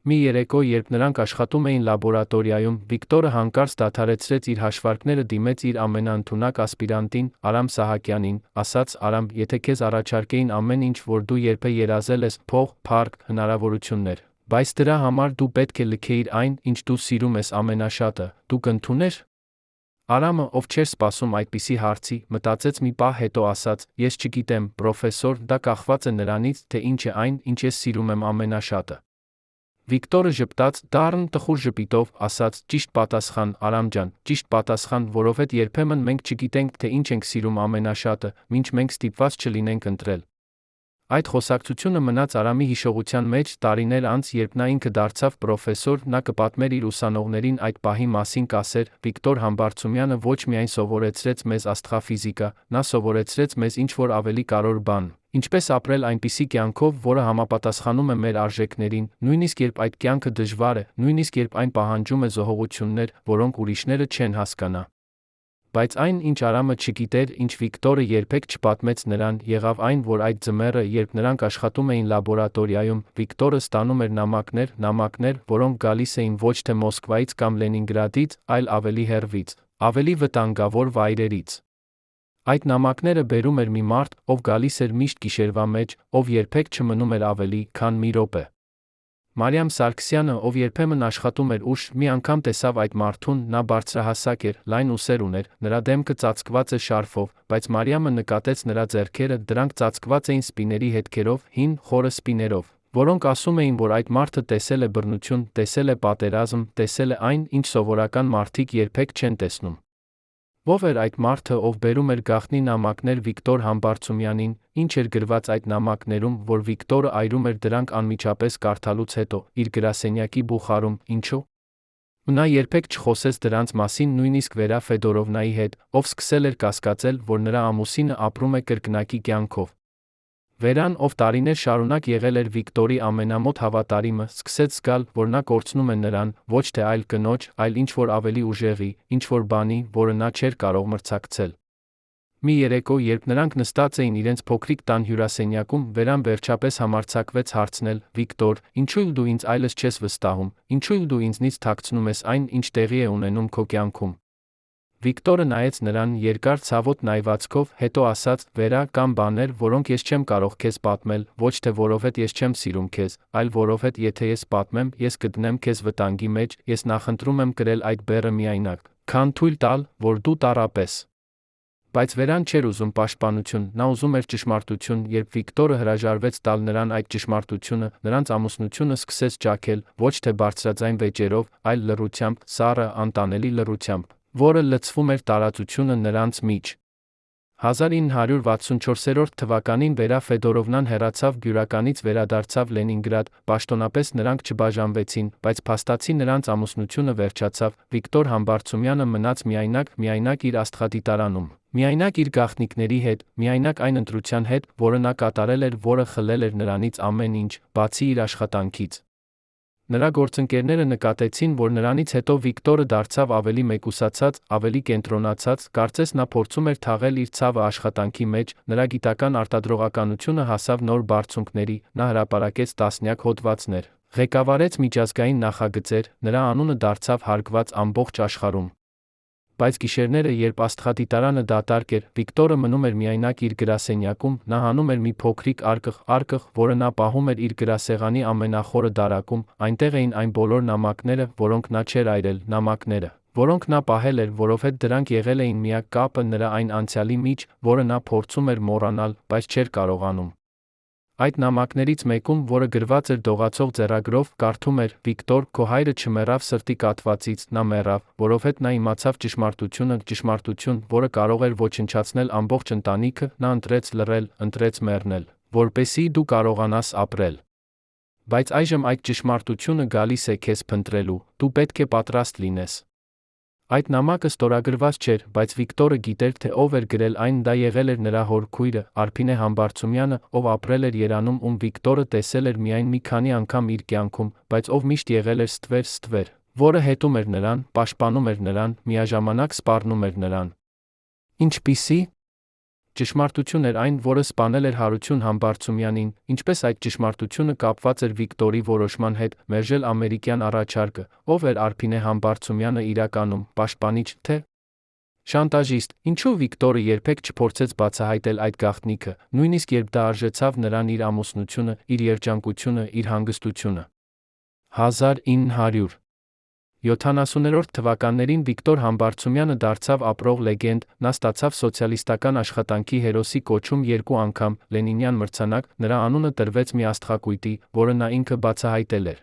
Մի երեկո, երբ նրանք աշխատում էին լաբորատորիայում, Վիկտորը հանկարծ դադարեցրեց իր հաշվարկները, դիմեց իր ամենաընդունակ ասպիրանտին, Արամ Սահակյանին, ասաց. Արամ, եթե քեզ առաջարկեին ամեն ինչ, որ դու երբեք երազել ես, փող, փառք, հնարավորություններ, բայց դրա համար դու պետք է լքեիր այն, ինչ դու սիրում ես ամենաշատը, դու կընդունե՞ր։ Արամը, ով չէր սպասում այդպիսի հարցի, մտածեց մի պահ, հետո ասաց. Ես չգիտեմ, պրոֆեսոր, դա կախված է նրանից, թե ինչ է այն, ինչ ես սիրում եմ ամենաշատը։ Վիկտորը ժպտաց, դառն տխուր ժպիտով, ասաց. Ճիշտ պատասխան, Արամ ջան, ճիշտ պատասխան, որովհետև երբեմն մենք չգիտենք, թե ինչ ենք սիրում ամենաշատը, մինչ մենք ստիպված չլինենք ընտրել։ Այդ խոսակցությունը մնաց Արամի հիշողության մեջ տարիներ անց, երբ նա ինքը դարձավ պրոֆեսոր, նա կպատմեր իր ուսանողներին այդ պահի մասին, կասեր. Վիկտոր Համբարձումյանը ոչ միայն սովորեցրեց մեզ աստղաֆիզիկա, նա սովորեցրեց մեզ ինչ-որ ավելի կարևոր բան, ինչպես ապրել այնպիսի կյանքով, որը համապատասխանում է մեր արժեքներին, նույնիսկ երբ այդ կյանքը դժվար է, նույնիսկ երբ այն պահանջում է զոհողություններ, որոնք ուրիշները չեն հասկանա։ Բայց այն, ինչ Արամը չգիտեր, ինչ Վիկտորը երբեք չպատմեց նրան, եղավ այն, որ այդ ձմեռը, երբ նրանք աշխատում էին լաբորատորիայում, Վիկտորը ստանում էր նամակներ, որոնք գալիս էին ոչ թե Մոսկվայից կամ Լենինգրադից, այլ ավելի հեռվից, ավելի վտանգավոր վայրերից։ Այդ նամակները բերում էր մի մարդ, ով գալիս էր միշտ գիշերվա մեջ, ով երբեք չմնում էր ավելի, քան մի րոպե։ Մարիամ Սարգսյանը, ով երբեմն աշխատում էր ուշ, մի անգամ տեսավ այդ մարդուն, նա բարձրահասակ էր, լայն ուսեր ուներ, նրա դեմքը ծածկված էր շարֆով, բայց Մարիամը նկատեց նրա ձեռքերը, դրանք ծածկված էին սպիների հետքերով, հին, խորը սպիներով, որոնք ասում էին, որ այդ մարդը տեսել է բռնություն, տեսել է պատերազմ, տեսել է այն, ինչ սովորական մարդիկ երբեք չեն տեսնում։ Ո՞վ էր այդ մարդը, ով բերում էր գաղտնի նամակներ Վիկտոր Համբարձումյանին, ինչ էր գրված այդ նամակներում, որ Վիկտորը այրում էր դրանք անմիջապես կարդալուց հետո, իր գրասենյակի բուխարում, ինչու՞։ Ու նա երբեք չխոսեց դրանց մասին նույնիսկ Վերա Ֆեդորովնայի հետ, ով սկսել էր կասկածել, որ նրա ամուսինը ապրում է կրկնակի կյանքով։ Վերան, ով տարիներ շարունակ եղել էր Վիկտորի ամենամոտ հավատարիմը, սկսեց զգալ, որ նա կորցնում է նրան, ոչ թե այլ կնոջ, այլ ինչ-որ ավելի ուժեղի, ինչ-որ բանի, որը նա չէր կարող մրցակցել։ Մի երեկո, երբ նրանք նստած էին իրենց փոքրիկ տան հյուրասենյակում, Վերան վերջապես համարձակվեց հարցնել. Վիկտոր, ինչու դու ինձ այլս չես վստահում, ինչու դու ինձնից թաքցնում ես այն, ինչ տեղի է ունենում քո կյանքում։ Վիկտորը նայեց նրան երկար ցավոտ նայվածքով, հետո ասաց. «Վերա, կան բաներ, որոնք ես չեմ կարող քեզ պատմել, ոչ թե որովհետև ես չեմ սիրում քեզ, այլ որովհետև եթե ես պատմեմ, ես կդնեմ քեզ վտանգի մեջ, ես նախընտրում եմ կրել այդ բեռը միայնակ, քան թույլ տալ, որ դու տառապես»։ Բայց Վերան չէր ուզում պաշտպանություն, նա ուզում էր ճշմարտություն, երբ Վիկտորը հրաժարվեց տալ նրան այդ ճշմարտությունը, նրանց ամուսնությունը սկսեց ջաքել, ոչ թե բարձրաձայն վեճերով, այլ լռությամբ, սառը, անտանելի լռությամբ, որը լցվում էր տարածությունը նրանց միջ։ 1964 թվականին Վերա Ֆեդորովնան հեռացավ Բյուրականից, վերադարձավ Լենինգրադ, պաշտոնապես նրանք չբաժանվեցին, բայց փաստացի նրանց ամուսնությունը վերջացավ, Վիկտոր Համբարձումյանը մնաց միայնակ իր աստղադիտարանում, միայնակ իր գաղտնիքների հետ, միայնակ այն ընտրության հետ, որը նա կատարել էր, որը խլել էր նրանից ամեն ինչ, բացի իր աշխատանքից։ Նրա գործընկերները նկատեցին, որ նրանից հետո Վիկտորը դարձավ ավելի մեկուսացած, ավելի կենտրոնացած, կարծես նա փորձում էր թաղել իր ցավը աշխատանքի մեջ, նրա գիտական արտադրողականությունը հասավ նոր բարձունքների, նա հրապարակեց տասնյակ հոդվածներ, ղեկավարեց միջազգային նախագծեր, նրա անունը դարձավ հարգված ամբողջ աշխարհում։ Բայց գիշերները, երբ աստղադիտարանը դատարկ էր, Վիկտորը մնում էր միայնակ իր գրասենյակում, նա հանում էր մի փոքրիկ արկղ, որը նա պահում էր իր գրասեղանի ամենախորը դարակում, այնտեղ էին այն բոլոր նամակները, որոնք նա չէր այրել, նամակները, որոնք նա պահել էր, որովհետև դրանք եղել էին միակ կապը նրա այն անցյալի մեջ, որը նա փորձում էր մոռանալ, բայց չէր կարողանում։ Այդ նամակներից մեկում, որը գրված էր դողացող ձեռագրով, կարդում էր. «Վիկտոր, քո հայրը չմեռավ սրտի կաթվածից, նա մեռավ, որովհետև նա իմացավ ճշմարտություն, որը կարող էր ոչնչացնել ամբողջ ընտանիքը, նա ընտրեց լռել, ընտրեց մեռնել, որպեսզի դու կարողանաս ապրել։ Բայց այժմ այդ ճշմարտությունը գալիս է քեզ փնտրելու, դու պետք է պատրաստ լինես»։ Այդ նամակը ստորագրված չէր, բայց Վիկտորը գիտեր, թե ով էր գրել այն, դա եղել էր նրա հոր քույրը, Արփինե Համբարձումյանը, ով ապրել էր Երանում, ում Վիկտորը տեսել էր միայն մի քանի անգամ իր կյանքում, բայց ով միշտ եղել էր ստվեր, որը հետում էր նրան, պաշտպանում էր նրան, միաժամանակ սպառնում էր նրան։ Ինչպիսի՞ ճշմարտություն էր այն, որը սպանել էր Հարություն Համբարձումյանին, ինչպես այդ ճշմարտությունը կապված էր Վիկտորի որոշման հետ, մերժել ամերիկյան առաջարկը, ով էր Արփինե Համբարձումյանը իրականում, պաշտպանիչ, թե շանտաժիստ, ինչու Վիկտորը երբեք չփորձեց բացահայտել այդ գաղտնիքը, նույնիսկ երբ դա արժեցավ նրան իր ամուսնությունը, իր երջանկությունը, իր հանգստությունը։ 1970-րդ թվականներին Վիկտոր Համբարձումյանը դարձավ ապրող լեգենդ, նա ստացավ սոցիալիստական աշխատանքի հերոսի կոչում 2 անգամ, Լենինյան մրցանակ, նրա անունը տրվեց մի աստղակույտի, որը նա ինքը բացահայտել էր։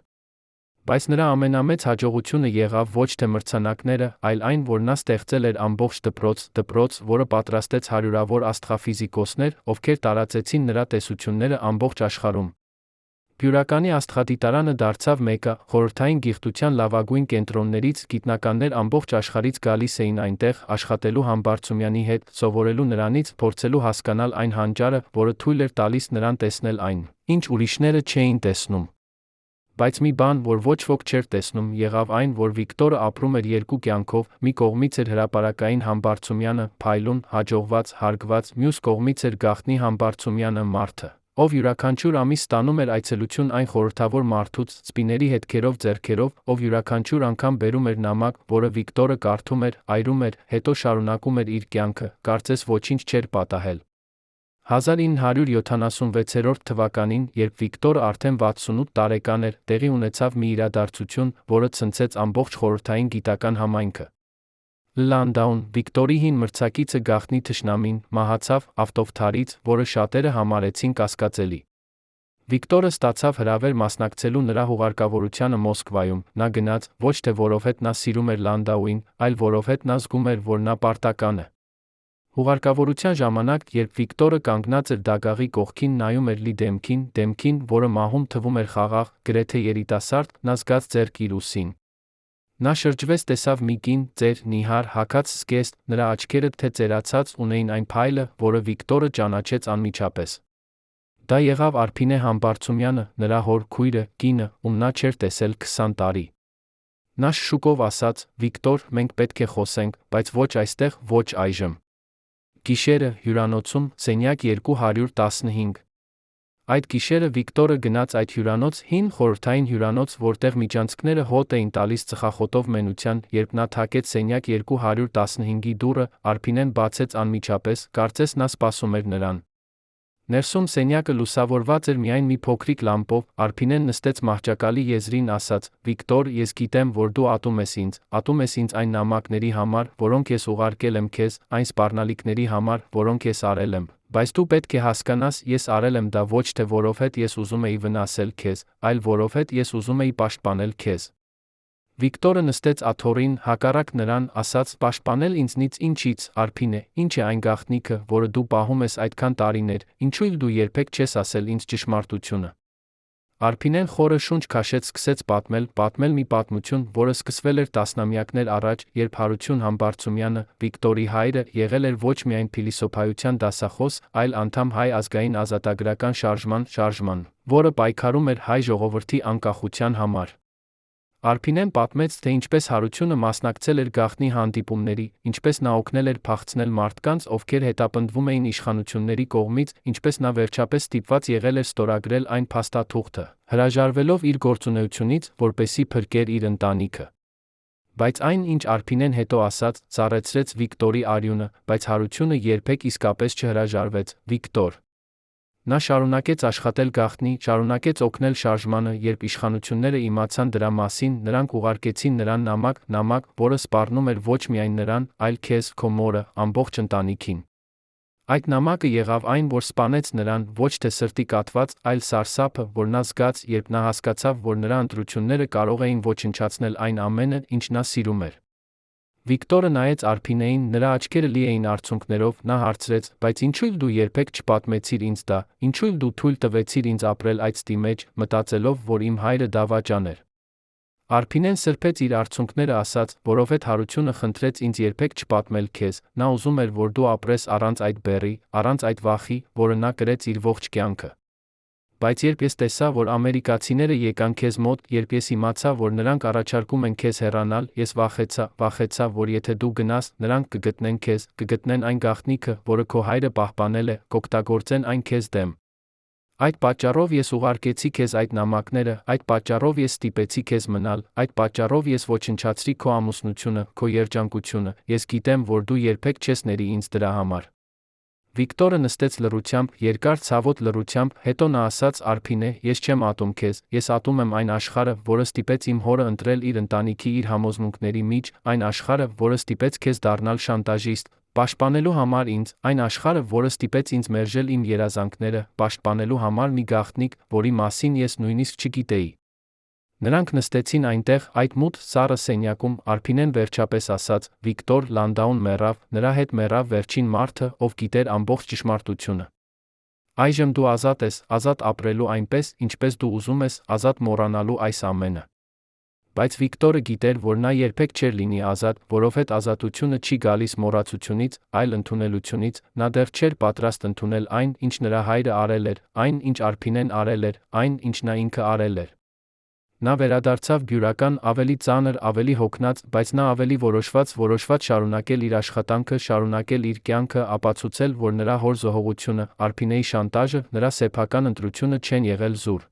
Բայց նրա ամենամեծ հաջողությունը եղավ ոչ թե մրցանակները, այլ այն, որ նա ստեղծել էր ամբողջ դպրոց, որը պատրաստեց հարյուրավոր աստղաֆիզիկոսներ, ովքեր տարածեցին նրա տեսությունները ամբողջ աշխարհում։ Բյուրականի աստղադիտարանը դարձավ մեկը, խորհրդային գիղտության լավագույն կենտրոններից, գիտնականներ ամբողջ աշխարհից գալիս էին այնտեղ, աշխատելու Համբարձումյանի հետ, սովորելու նրանից, փորձելու հասկանալ այն հանճարը, որը թույլ էր տալիս նրան տեսնել այն, ինչ ուրիշները չէին տեսնում։ Բայց մի բան, որ ոչ ոք չէր տեսնում, եղավ այն, որ Վիկտորը ապրում էր 2 կյանքով, մի կողմից էր հրապարակային Համբարձումյանը, փայլուն, հաջողված, հարգված, մյուս կողմից էր գաղտնի Համբարձումյանը, մարդը, ով յուրաքանչյուր ամիս ստանում էր այցելություն այն խորհրդավոր մարդուց, սպիների հետքերով ձեռքերով, ով յուրաքանչյուր անգամ բերում էր նամակ, որը Վիկտորը կարդում էր, այրում էր, հետո շարունակում էր իր կյանքը, կարծես ոչինչ չէր պատահել։ 1976 թվականին, երբ Վիկտորը արդեն 68 տարեկան էր, տեղի ունեցավ մի իրադարձություն, որը ցնցեց ամբողջ խորհրդային գիտական համայնքը։ Լանդաուն, Վիկտորի հին մրցակիցը գաղտնի թշնամին, մահացավ ավտովթարից, որը շատերը համարեցին կասկածելի։ Վիկտորը ստացավ հրավեր մասնակցելու նրա հուղարկավորությանը Մոսկվայում, նա գնաց, ոչ թե որովհետև նա սիրում էր Լանդաուին, այլ որովհետև նա զգում էր, որ նա պարտական է։ Հուղարկավորության ժամանակ, երբ Վիկտորը կանգնած էր դագաղի կողքին, նայում էր լի դեմքին, որը մահում թվում էր խաղաղ, գրեթե երիտասարդ, նա զգաց ձեռք իր ուսին։ Նա շրջվեց, տեսավ մի կին, ծեր, նիհար, հագած զգեստ, նրա աչքերը թե ծերացած ունեին այն փայլը, որը Վիկտորը ճանաչեց անմիջապես։ Դա եղավ Արփինե Համբարձումյանը, նրա հոր քույրը, կինը, ում նա չէր տեսել 20 տարի։ Նա շշուկով ասաց. «Վիկտոր, մենք պետք է խոսենք, բայց ոչ այստեղ, ոչ այժմ»։ Գիշերը, հյուրանոցում, սենյակ 215։ Այդ գիշերը Վիկտորը գնաց այդ հյուրանոց, հին խորհրդային հյուրանոց, որտեղ միջանցքները հոտ էին տալիս ծխախոտով մենության, երբ նա թակեց սենյակ 215-ի դուռը, Արփինեն բացեց անմիջապես, կարծես նա սպասում էր նրան։ Ներսում սենյակը լուսավորված էր միայն մի փոքրիկ լամպով, Արփինեն նստեց մահճակալի եզրին, ասաց. «Վիկտոր, ես գիտեմ, որ դու ատում ես ինձ այն նամակների համար, որոնք ես ուղարկել եմ քեզ, այն սպառնալիքների համար, որոնք ես արել եմ, բայց դու պետք է հասկանաս, ես արել եմ դա ոչ թե որովհետև ես ուզում էի վնասել քեզ, այլ որովհետև ես ուզում էի պաշտպանել քեզ»։ Վիկտորը նստեց աթոռին, հակառակ նրան, ասաց. «Պաշտպանել ինձնից ինչի՞ց, Արփինե, ինչ է այն գաղտնիքը, որը դու պահում ես այդքան տարիներ, ինչու դու երբեք չես ասել ինձ ճշմարտությունը»։ Արփինեն խորը շունչ քաշեց, սկսեց պատմել մի պատմություն, որը սկսվել էր տասնամյակներ առաջ, երբ Հարություն Համբարձումյանը, Վիկտորի հայրը, եղել էր ոչ միայն փիլիսոփայության դասախոս, այլ անդամ Հայ ազգային ազատագրական շարժման, որը պայքարում էր հայ ժողովրդի անկախության համար։ Արփինեն պատմեց, թե ինչպես Հարությունը մասնակցել էր գաղտնի հանդիպումների, ինչպես նա օգնել էր փախցնել մարդկանց, ովքեր հետապնդվում էին իշխանությունների կողմից, ինչպես նա վերջապես ստիպված եղել էր ստորագրել այն փաստաթուղթը, հրաժարվելով իր գործունեությունից, որպեսզի փրկեր իր ընտանիքը։ Բայց այն, ինչ Արփինեն հետո ասաց, ծառեցրեց Վիկտորի արյունը, բայց Հարությունը երբեք իսկապես չհրաժարվեց, Վիկտոր։ Նա շարունակեց աշխատել գաղտնի, շարունակեց օգնել շարժմանը, երբ իշխանությունները իմացան դրա մասին, նրանք ուղարկեցին նրան նամակ, որը սպառնում էր ոչ միայն նրան, այլ քեզ, քո մորը, ամբողջ ընտանիքին։ Այդ նամակը եղավ այն, որ սպանեց նրան, ոչ թե սրտի կաթված, այլ սարսափը, որ նա զգաց, երբ նա հասկացավ, որ նրա ընտրությունները կարող էին ոչնչացնել այն ամենը, ինչ նա սիրում էր։ Վիկտորը նայեց Արփինեին, նրա աչքերը լի էին արցունքներով, նա հարցրեց. «Բայց ինչու դու երբեք չպատմեցիր ինձ դա, ինչու դու թույլ տվեցիր ինձ ապրել այդ ստի մեջ, մտածելով, որ իմ հայրը դավաճան էր»։ Արփինեն սրբեց իր արցունքները, ասաց. «Որովհետև Հարությունը խնդրեց ինձ երբեք չպատմել քեզ, նա ուզում էր, որ դու ապրես առանց այդ բեռի, առանց այդ վախի, որը նա կրեց իր ողջ կյանքը։ Բայց երբ ես տեսա, որ ամերիկացիները եկան քեզ մոտ, երբ ես իմացա, որ նրանք առաջարկում են քեզ հեռանալ, ես վախեցա, որ եթե դու գնաս, նրանք կգտնեն քեզ, կգտնեն այն գաղտնիքը, որը քո հայրը պահպանել է, կօգտագործեն այն քեզ դեմ։ Այդ պատճառով ես ուղարկեցի քեզ այդ նամակները, այդ պատճառով ես ստիպեցի քեզ մնալ, այդ պատճառով ես ոչնչացրի քո ամուսնությունը, քո երջանկությունը, ես գիտեմ, որ դու երբեք չես ների ինձ դրա համար»։ Վիկտորը նստեց լռությամբ, երկար ցավոտ լռությամբ, հետո նա ասաց. «Արփինե, ես չեմ ատում քեզ, ես ատում եմ այն աշխարհը, որը ստիպեց իմ հորը ընտրել իր ընտանիքի իր համոզմունքների միջ, այն աշխարհը, որը ստիպեց քեզ դառնալ շանտաժիստ, պաշտպանելու համար ինձ, այն աշխարհը, որը ստիպեց ինձ մերժել իմ երազանքները, պաշտպանելու համար մի գաղտնիք, որի մասին ես նույնիսկ չգիտեի»։ Նրանք նստեցին այնտեղ, այդ մութ, սառը սենյակում, Արփինեն վերջապես ասաց. «Վիկտոր Լանդաուն մեռավ, նրա հետ մեռավ վերջին մարդը, ով գիտեր ամբողջ ճշմարտությունը։ Այժմ դու ազատ ես, ազատ ապրելու այնպես, ինչպես դու ուզում ես, ազատ մոռանալու այս ամենը»։ Բայց Վիկտորը գիտեր, որ նա երբեք չէր լինի ազատ, որովհետև ազատությունը չի գալիս մոռացությունից, այլ ընդունելությունից, նա դեռ չէր պատրաստ ընդունել այն, ինչ նրա հայրը արել էր, այն, ինչ Արփինեն արել էր, այն, ինչ նա ինքը արել էր։ Նա վերադարձավ բյուրական, ավելի ծանր, ավելի հոգնած, բայց նա ավելի որոշված շարունակել իր աշխատանքը, շարունակել իր կյանքը, ապացուցել, որ նրա հոր զոհողությունը, Արփինեի շանտաժը, նրա սեփական ընտրությունը չեն եղել զուր։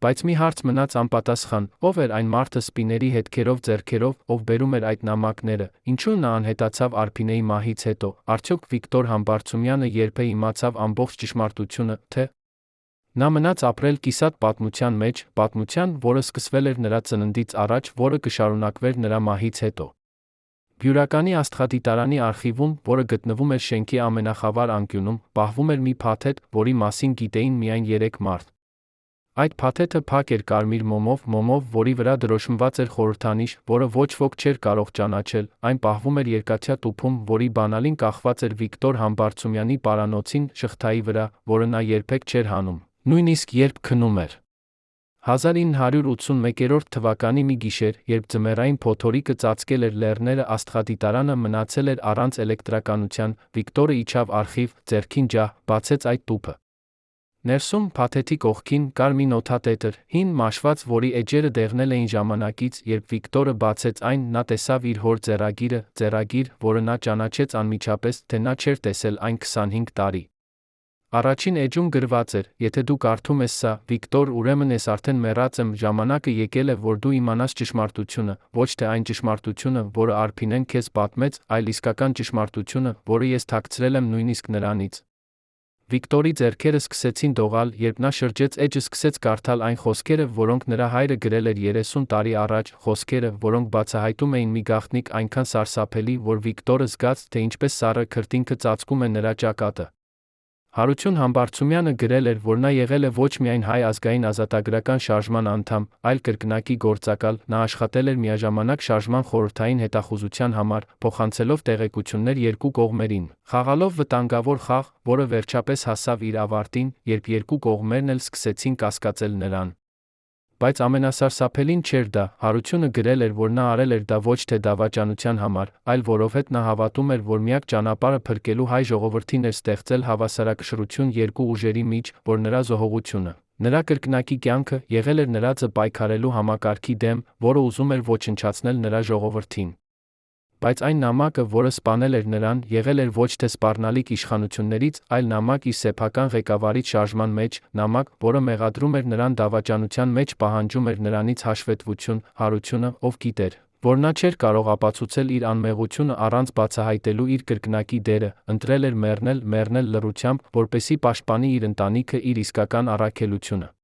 Բայց մի հարց մնաց անպատասխան. ով էր այն մարդը սպիների հետքերով ձեռքերով, ով բերում էր այդ նամակները, ինչու նա անհետացավ Արփինեի մահից հետո, արդյոք Վիկտոր Համբարձումյանը երբեք իմացավ ամբողջ ճշմարտությունը, թե նա մնաց ապրել կիսատ պատմության մեջ, պատմության, որը սկսվել էր նրա ծննդից առաջ, որը կշարունակվեր նրա մահից հետո։ Բյուրականի աստղադիտարանի արխիվում, որը գտնվում էր շենքի ամենախավար անկյունում, պահվում էր մի փաթեթ, որի մասին գիտեին միայն 3 մարդ։ Այդ փաթեթը փակ էր կարմիր մոմով, որի վրա դրոշմված էր խորհրդանիշ, որը ոչ ոք չէր կարող ճանաչել, այն պահվում էր երկաթյա տուփում, որի բանալին կախված էր Վիկտոր Համբարձումյանի պարանոցին, շղթայի վրա, որը նա երբեք չէր հանում, նույնիսկ երբ քնում էր։ 1981 թվականի մի գիշեր, երբ ձմեռային փոթորիկը ծածկել էր լեռները, աստղադիտարանը մնացել էր առանց էլեկտրականության, Վիկտորը իջավ արխիվ, ձեռքին ջահ, բացեց այդ տուփը։ Ներսում, փաթեթի կողքին, կար մի նոթատետր, հին մաշված, որի էջերը դեղնել էին ժամանակից, երբ Վիկտորը բացեց այն, նա տեսավ իր հոր ձեռագիր, որը նա ճանաչեց անմիջապես, թե նա չէր տեսել այն 25 տարի։ Առաջին էջում գրված էր. «Եթե դու կարդում ես սա, Վիկտոր, ուրեմն ես արդեն մեռած եմ, ժամանակը եկել է, որ դու իմանաս ճշմարտությունը, ոչ թե այն ճշմարտությունը, որը Արփինեն քեզ պատմեց, այլ իսկական ճշմարտությունը, որը ես թաքցրել եմ նույնիսկ նրանից»։ Վիկտորի ձեռքերը սկսեցին դողալ, երբ նա շրջեց էջը, սկսեց կարդալ այն խոսքերը, որոնք նրա հայրը գրել էր 30 տարի առաջ, խոսքերը, որոնք բացահայտում էին մի գաղտնիք այնքան սարսափելի, որ Վիկտորը զգաց, թե ինչպես սառը քրտինքը ծածկում է նրա ճակատը։ Հարություն Համբարձումյանը գրել էր, որ նա եղել է ոչ միայն Հայ ազգային ազատագրական շարժման անդամ, այլ կրկնակի գործակալ, նա աշխատել էր միաժամանակ շարժման խորհրդային հետախուզության համար, փոխանցելով տեղեկություններ երկու կողմերին, խաղալով վտանգավոր խաղ, որը վերջապես հասավ իր ավարտին, երբ երկու կողմերն էլ սկսեցին կասկածել նրան։ Բայց ամենասարսափելին չէր դա, Հարությունը գրել էր, որ նա արել էր դա ոչ թե դավաճանության համար, այլ որովհետև նա հավատում էր, որ միակ ճանապարհը փրկելու հայ ժողովրդին էր ստեղծել հավասարակշռություն երկու ուժերի մեջ, որ նրա զոհողությունը, նրա կրկնակի կյանքը, եղել էր նրա ձը պայքարելու համակարգի դեմ, որը ուզում էր ոչնչացնել նրա ժողովրդին։ Բայց այն նամակը, որը սպանել էր նրան, եղել էր ոչ թե սպառնալիք իշխանություններից, այլ նամակ իր սեփական ղեկավարից շարժման մեջ, նամակ, որը մեղադրում էր նրան դավաճանության մեջ, պահանջում էր նրանից հաշվետվություն, Հարությունը, ով գիտեր, որ նա չէր կարող ապացուցել իր անմեղությունը առանց բացահայտելու իր կրկնակի դերը, ընտրել էր մեռնել լռությամբ, որպեսզի պաշտպանի իր ընտանիքը, իր իսկական առաքելությունը։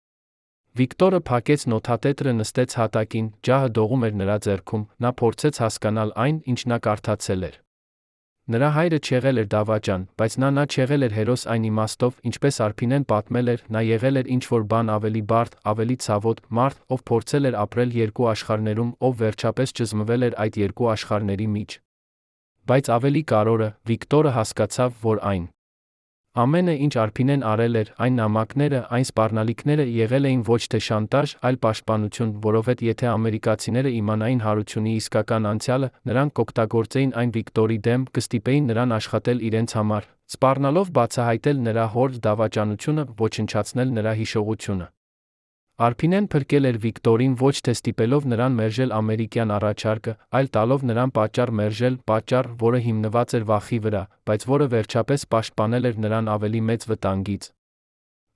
Վիկտորը փակեց նոթատետրը, նստեց հատակին, ջահը դողում էր նրա ձեռքում, նա փորձեց հասկանալ այն, ինչ նա կարդացել էր։ Նրա հայրը չեղել էր դավաճան, բայց նա չեղել էր հերոս այն իմաստով, ինչպես Արփինեն պատմել էր, նա եղել էր ինչ-որ բան ավելի բարդ, ավելի ցավոտ, մարդ, ով փորձել էր ապրել երկու աշխարհներում, ով վերջապես ճզմվել էր այդ երկու աշխարհների մեջ։ Բայց ավելի կարևորը, Վիկտորը հասկացավ, որ այն ամենը, ինչ Արփինեն արել էր, այն նամակները, այն սպառնալիքները եղել էին ոչ թե շանտաժ, այլ պաշտպանություն, որովհետև եթե ամերիկացիները իմանային Հարությունի իսկական անցյալը, նրանք կօգտագործեին այն Վիկտորի դեմ, կստիպեին նրան աշխատել իրենց համար, սպառնալով բացահայտել նրա հոր դավաճանությունը, ոչնչացնել նրա հիշողությունը։ Արփինեն փրկել էր Վիկտորին ոչ թե ստիպելով նրան մերժել ամերիկյան առաջարկը, այլ տալով նրան պատճառ մերժել, պատճառ, որը հիմնված էր վախի վրա, բայց որը վերջապես պաշտպանել էր նրան ավելի մեծ վտանգից։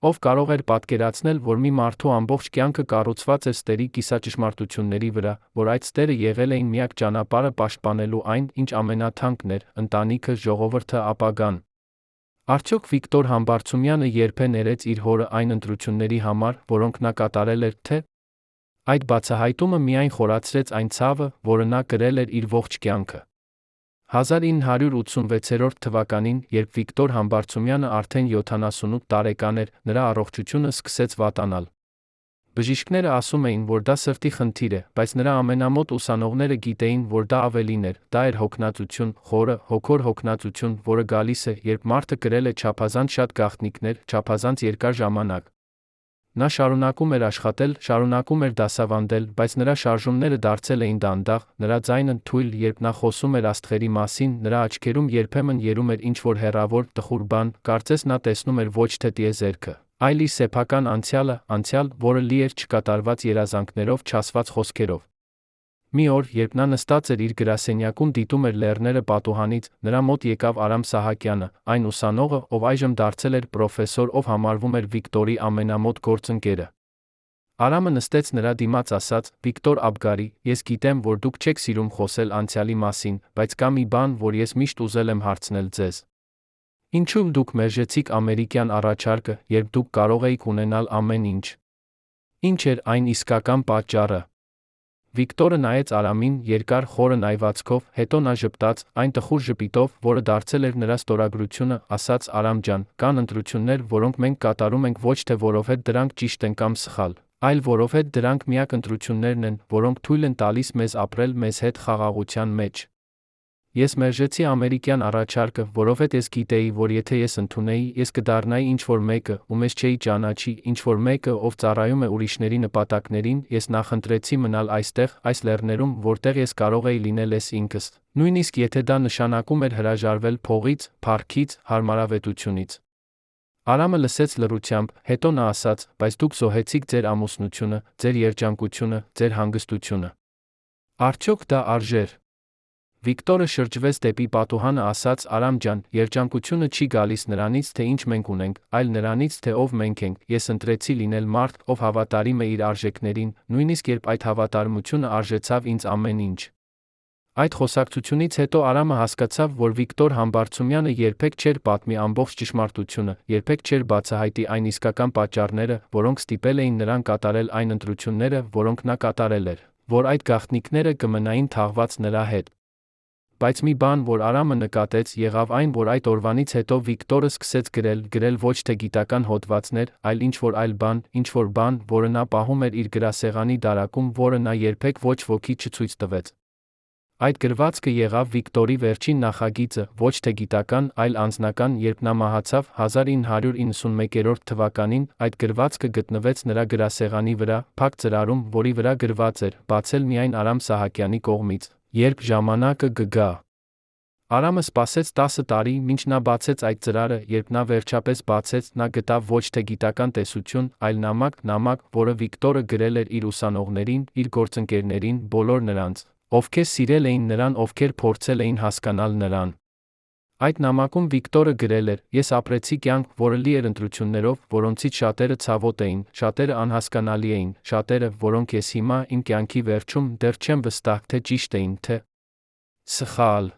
Ով կարող էր պատկերացնել, որ մի մարդու ամբողջ կյանքը կառուցված էր ստերի կիսաճշմարտությունների վրա, որ այդ ստերը եղել էին միակ ճանապարհը պաշտպանելու այն, ինչ ամենաթանկն էր, ընտանիքը, ժողովուրդը, ապագան։ Արդյոք Վիկտոր Համբարձումյանը երբե ներեց իր հորը այն ընտրությունների համար, որոնք նա կատարել էր, թե՞ այդ բացահայտումը միայն խորացրեց այն ցավը, որը նա կրել էր իր ողջ կյանքը։ 1986 թվականին, երբ Վիկտոր Համբարձումյանը արդեն 78 տարեկան էր, նրա առողջությունը սկսեց վատանալ։ Բժիշկները ասում էին, որ դա սրտի խնդիր է, բայց նրա ամենամոտ ուսանողները գիտեին, որ դա ավելին էր, դա էր հոգնածություն, խորը, հոգոր հոգնածություն, որը գալիս է, երբ մարդը կրել է չափազանց շատ գաղտնիքներ, չափազանց երկար ժամանակ։ Նա շարունակում էր աշխատել, շարունակում էր դասավանդել, բայց նրա շարժումները դարձել էին դանդաղ, նրա ձայնը թույլ, երբ նա խոսում էր աստղերի մասին, նրա աչքերում երբեմն երում էր ինչ-որ հեռավոր, տխուր բան, կարծես նա տեսնում էր ոչ թե տիեզերքը, այլ իր սեփական անցյալ, որը լի էր չկատարված երազանքներով, չասված խոսքերով։ Մի օր, երբ նա նստած էր իր գրասենյակում, դիտում էր լեռները պատուհանից, նրա մոտ եկավ Արամ Սահակյանը, այն ուսանողը, ով այժմ դարձել էր պրոֆեսոր, ով համարվում էր Վիկտորի ամենամոտ գործընկերը։ Արամը նստեց նրա դիմաց, ասաց. «Վիկտոր Աբգարի, ես գիտեմ, որ դուք չեք սիրում խոսել անցյալի մասին, բայց կա մի բան, որ ես միշտ ուզել եմ հարցնել ձեզ։ Ինչու դուք մերժեցիք ամերիկյան առաջարկը, երբ դուք կարող էիք ունենալ ամեն ինչ։ Ինչ էր այն իսկական պատճառը»։ Վիկտորը նայեց Արամին երկար խորը նայվածքով, հետո նա ժպտաց, այն տխուր ժպիտով, որը դարձել էր նրա ստորագրությունը, ասաց. «Արամ ջան, կան ընտրություններ, որոնք մենք կատարում ենք ոչ թե որովհետև դրանք ճիշտ են կամ սխալ, այլ որովհետև դրանք միակ ընտրություններն են, որոնք թույլ են տալիս մեզ ապրել մեզ հետ խաղաղության մեջ։ Ես մերժեցի ամերիկյան առաջարկը, որովհետև ես գիտեի, որ եթե ես ընդունեի, ես կդառնայի ինչ-որ մեկը, ում ես չէի ճանաչի, ինչ-որ մեկը, ով ծառայում է ուրիշների նպատակներին, ես նախընտրեցի մնալ այստեղ, այս լեռներում, որտեղ ես կարող էի լինել ես ինքս, նույնիսկ եթե դա նշանակում էր հրաժարվել փողից, փառքից, հարմարավետությունից»։ Արամը լսեց լռությամբ, հետո նա ասաց. «Բայց դուք զոհեցիք ձեր ամուսնությունը, ձեր երջանկությունը, ձեր հանգստությունը։ Արդյոք դա արժեր»։ Վիկտորը շրջվեց դեպի պատուհանը ասաց. Արամ ջան, երջանկությունը չի գալիս նրանից, թե ինչ մենք ունենք, այլ նրանից, թե ով մենք ենք, ես ընտրեցի լինել մարդ, ով հավատարիմ է իր արժեքներին, նույնիսկ երբ այդ հավատարմությունը արժեցավ ինձ ամեն ինչ։ Այդ խոսակցությունից հետո Արամը հասկացավ, որ Վիկտոր Համբարձումյանը երբեք չէր պատմի ամբողջ ճշմարտությունը, երբեք չէր բացահայտի այն իսկական պատճառները, որոնք ստիպել էին նրան կատարել այն ընտրությունները, որոնք նա կատարել էր, որ այդ գաղտնիքները կմնային թաղված նրա հետ։ Բայց մի բան, որ Արամը նկատեց, եղավ այն, որ այդ օրվանից հետո Վիկտորը սկսեց գրել ոչ թե գիտական հոդվածներ, այլ ինչ-որ այլ բան, ինչ-որ բան, որը նա պահում էր իր գրասեղանի դարակում, որը նա երբեք ոչ ոքի չցույց տվեց։ Այդ գրվածքը եղավ Վիկտորի վերջին նախագիծը, ոչ թե գիտական, այլ անձնական, երբ նա մահացավ 1991 թվականին, այդ գրվածքը գտնվեց նրա գրասեղանի վրա, փակ ծրարում, որի վրա գրված էր, բացել միայն Արամ Սահակյանի կողմից, երբ ժամանակը կգա։ Արամը սպասեց 10 տարի, մինչ նա բացեց այդ ծրարը, երբ նա վերջապես բացեց, նա գտավ ոչ թե գիտական տեսություն, այլ նամակ, որը Վիկտորը գրել էր իր ուսանողներին, իր գործընկերներին, բոլոր նրանց, ովքեր սիրել էին նրան, ովքեր փորձել էին հասկանալ նրան։ Այդ նամակում Վիկտորը գրել էր. Ես ապրեցի կյանք, որը լի էր ընտրություններով, որոնցից շատերը ցավոտ էին, շատերը անհասկանալի էին, շատերը, որոնք ես հիմա իմ կյանքի վերջում դեռ չեմ վստահ, թե ճիշտ էին, թե սխալ։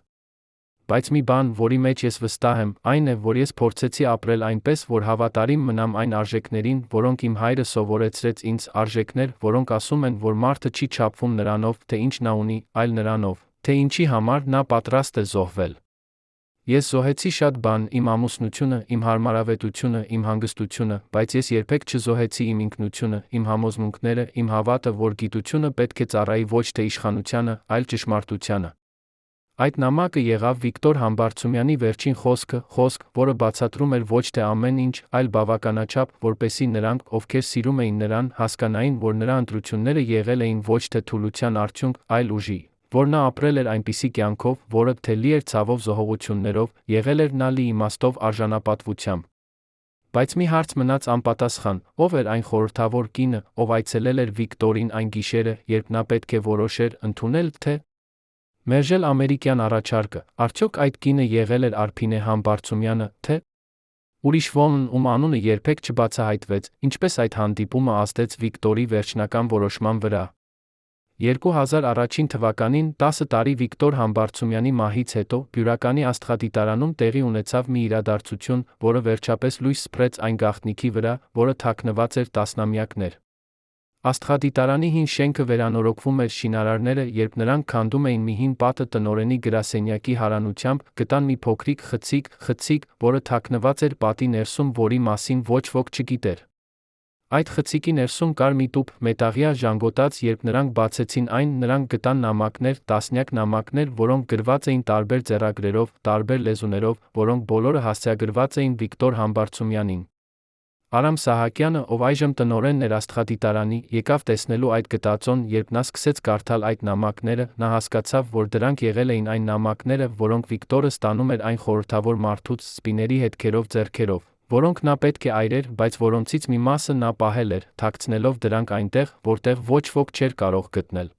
Բայց մի բան, որի մեջ ես վստահ եմ, այն է, որ ես փորձեցի ապրել այնպես, որ հավատարիմ մնամ այն արժեքներին, որոնք իմ հայրը սովորեցրեց ինձ, արժեքներ, որոնք ասում են, որ մարդը չի չափվում նրանով, թե ինչ նա ունի, այլ նրանով, թե ինչի համար նա պատրաստ է զոհվել։ Ես զոհեցի շատ բան, իմ ամուսնությունը, իմ հարմարավետությունը, իմ հանգստությունը, բայց ես երբեք չզոհեցի իմ ինքնությունը, իմ համոզմունքները, իմ հավատը, որ գիտությունը պետք է ծառայի ոչ թե իշխանությանը, այլ ճշմարտությանը։ Այդ նամակը եղավ Վիկտոր Համբարձումյանի վերջին խոսք, որը բացատրում էր ոչ թե ամեն ինչ, այլ բավականաչափ, որպեսզի նրանք, ովքեր սիրում էին նրան, հասկանային, որ նրա ընտրությունները եղել էին ոչ թե թուլության արդյունք, այլ ուժի, որ նա ապրել էր այնպիսի կյանքով, որը թե լի էր ցավով, զոհողություններով, եղել էր նա լի իմաստով, արժանապատվությամբ։ Բայց մի հարց մնաց անպատասխան. ով էր այն խորհրդավոր կինը, ով այցելել էր Վիկտորին այն գիշերը, երբ նա պետք է որոշեր ընդունել, թե մերժել ամերիկյան առաջարկը, արդյոք այդ կինը եղել էր Արփինե Համբարձումյանը, թե ուրիշ ոմն, ում անունը երբեք չբացահայտվեց, ինչպես այդ հանդիպումը ազդեց Վիկտորի վերջնական որոշման վրա։ 2001 թվականին, 10 տարի Վիկտոր Համբարձումյանի մահից հետո, Բյուրականի աստղադիտարանում տեղի ունեցավ մի իրադարձություն, որը վերջապես լույս սփռեց այն գաղտնիքի վրա, որը թաքնված էր տասնամյակներ։ Աստղադիտարանի հին շենքը վերանորոգվում էր, շինարարները, երբ նրանք քանդում էին մի հին պատը տնօրենի գրասենյակի հարանությամբ, գտան մի փոքրիկ խցիկ, որը թաքնված էր պատի ներսում, որի մասին ոչ ոք չգիտեր։ Այդ խցիկի ներսում կար մի տուփ, մետաղյա ժանգոտած, երբ նրանք բացեցին այն, նրանք գտան նամակներ, տասնյակ նամակներ, որոնք գրված էին տարբեր ձեռագրերով, տարբեր լեզուներով, որոնք բոլորը հասցեագրված էին Վիկտոր Համբարձումյանին։ Արամ Սահակյանը, ով այժմ տնօրենն էր աստղադիտարանի, եկավ տեսնելու այդ գտածոն, երբ նա սկսեց կարդալ այդ նամակները, նա հասկացավ, որ դրանք եղել էին այն նամակները, որոնք Վիկտորը ստանում էր այն խորհրդավոր մարդուց, սպիների հետքերով ձեռքերով, որոնք նա պետք է այրեր, բայց որոնցից մի մասը նա պահել էր, թաքցնելով դրանք այնտեղ, որտեղ ոչ ոք չէր կարող գտնել։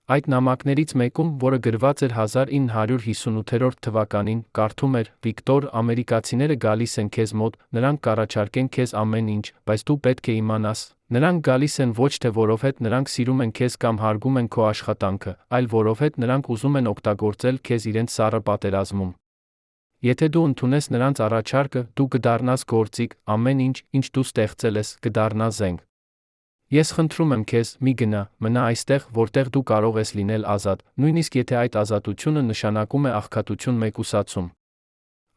Այդ նամակներից մեկում, որը գրված էր 1958 թվականին, կարդում էր. Վիկտոր, ամերիկացիները գալիս են քեզ մոտ, նրանք կառաջարկեն քեզ ամեն ինչ, բայց դու պետք է իմանաս, նրանք գալիս են ոչ թե որովհետև նրանք սիրում են քեզ կամ հարգում են քո աշխատանքը, այլ որովհետև նրանք ուզում են օգտագործել քեզ իրենց սառը պատերազմում։ Եթե դու ընդունես նրանց առաջարկը, դու կդառնաս գործիք, ամեն ինչ, ինչ դու ստեղծել ես, կդառնա զենք։ Ես խնդրում եմ քեզ, մի գնա, մնա այստեղ, որտեղ դու կարող ես լինել ազատ, նույնիսկ եթե այդ ազատությունը նշանակում է աղքատություն մեկուսացում։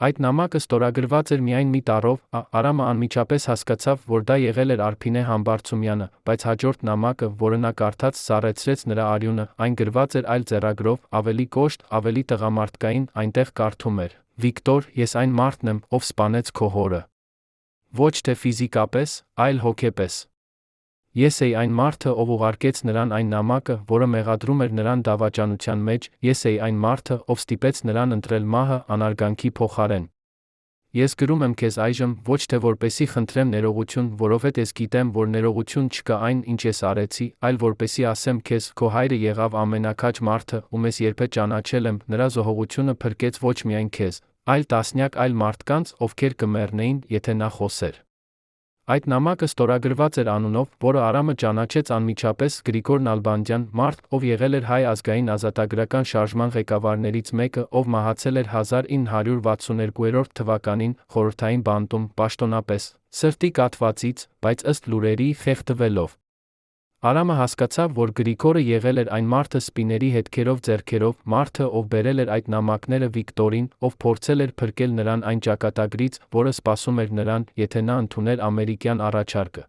Այդ նամակը ստորագրված էր միայն մի տառով, Արամը անմիջապես հասկացավ, որ դա եղել էր Արփինե Համբարձումյանը, բայց հաջորդ նամակը, որը նա կարդաց, սառեցրեց նրա արյունը, այն գրված էր այլ ձեռագրով, ավելի կոշտ, ավելի տղամարդկային, այնտեղ կարդում էր. Վիկտոր, ես այն մարդն եմ, ով սպանեց քո հորը։ Ոչ թե ֆիզիկապես, այլ հոգեպես։ Ես էի այն մարդը, ով ուղարկեց նրան այն նամակը, որը մեղադրում էր նրան դավաճանության մեջ, ես էի այն մարդը, ով ստիպեց նրան ընտրել մահը անարգանքի փոխարեն։ Ես գրում եմ քեզ այժմ ոչ թե որպեսի խնդրեմ ներողություն, որովհետև ես գիտեմ, որ ներողություն չկա այն, ինչ ես արեցի, այլ որպեսի ասեմ քեզ, քո հայրը եղավ ամենաքաջ մարդը, ում ես երբեք ճանաչել եմ, նրա զոհողությունը փրկեց ոչ միայն քեզ, այլ տասնյակ այլ մարդկանց, ովքեր կմեռնեին, եթե նա խոսեր։ Այդ նամակը ստորագրված էր անունով, որը Արամը ճանաչեց անմիջապես Գրիգոր Նալբանդյան, մարդ, ով եղել էր հայ ազգային ազատագրական շարժման ղեկավարներից մեկը, ով մահացել էր 1962 թվականին խորհրդային բանտում, պաշտոնապես, սրտի կաթվածից, բայց ըստ լուրերի խեղդվելով։ Արամը հասկացավ, որ Գրիգորը եղել էր այն մարդը սպիների հետքերով ձեռքերով, մարդը, ով բերել էր այդ նամակները Վիկտորին, ով փորձել էր փրկել նրան այն ճակատագրից, որը սպասում էր նրան, եթե նա ընդուներ ամերիկյան առաջարկը։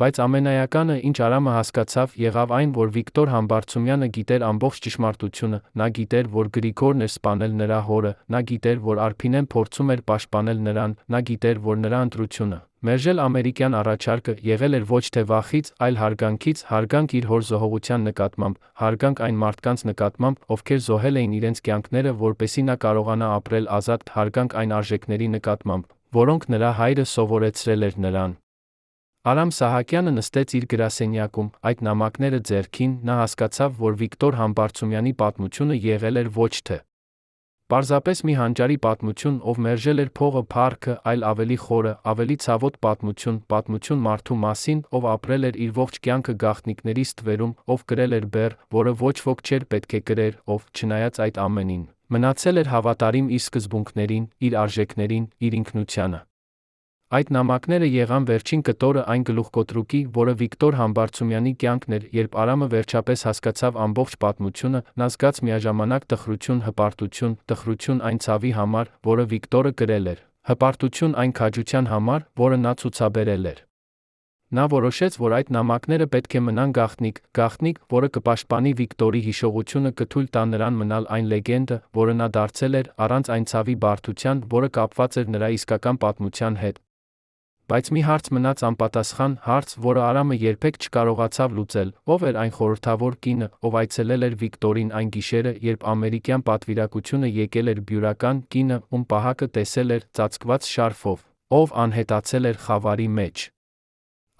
Բայց ամենայականը, ինչ Արամը հասկացավ, եղավ այն, որ Վիկտոր Համբարձումյանը գիտեր ամբողջ ճշմարտությունը, նա գիտեր, որ Գրիգորն էր սպանել նրա հորը, նա գիտեր, որ Արփինեն փորձում էր պաշտպանել նրան, նա գիտեր, որ նրա ընտրությունը, մերժել ամերիկյան առաջարկը, եղել էր ոչ թե վախից, այլ հարգանքից, հարգանք իր հոր զոհողության նկատմամբ, հարգանք այն մարդկանց նկատմամբ, ովքեր զոհել էին իրենց կյանքները, որպեսզի նա կարողանա ապրել ազատ, հարգանք այն արժեքների նկատմամբ, որոնք նրա հայրը սովորեցրել էր նրան։ Արամ Սահակյանը նստեց իր գրասենյակում, այդ նամակները ձեռքին, նա հասկացավ, որ Վիկտոր Համբարձումյանի պատմությունը եղել էր ոչ թե պարզապես մի հանճարի պատմություն, ով մերժել էր փողը, փառքը, այլ ավելի խորը, ավելի ցավոտ պատմություն մարդու մասին, ով ապրել էր իր ողջ կյանքը գաղտնիքների ստվերում, ով կրել էր բեռ, որը ոչ ոք չէր պետք է կրեր, ով, չնայած այդ ամենին, մնացել էր հավատարիմ իր սկզբունքներին, իր արժեքներին, իր ինքնությանը։ Այդ նամակները եղան վերջին կտորը այն գլուխկոտրուկի, որը Վիկտոր Համբարձումյանի կյանքն էր, երբ Արամը վերջապես հասկացավ ամբողջ պատմությունը, նա զգաց միաժամանակ տխրություն, տխրություն այն ցավի համար, որը Վիկտորը կրել էր, հպարտություն այն քաջության համար, որը նա ցուցաբերել էր։ Նա որոշեց, որ այդ նամակները պետք է մնան գաղտնիք, որը կպաշտպանի Վիկտորի հիշողությունը, կթույլ տա նրան մնալ այն լեգենդը, որը նա դարձել էր, առանց այն ցավի բարդության, որը կապված էր նրա իսկական պատմության հետ։ Բայց մի հարց մնաց անպատասխան, հարց, որը Արամը երբեք չկարողացավ լուծել, ով էր այն խորհրդավոր կինը, ով այցելել էր Վիկտորին այն գիշերը, երբ ամերիկյան պատվիրակությունը եկել էր Բյուրական, կինը, ում պահակը տեսել էր, ծածկված շարֆով, ով անհետացել էր խավարի մեջ։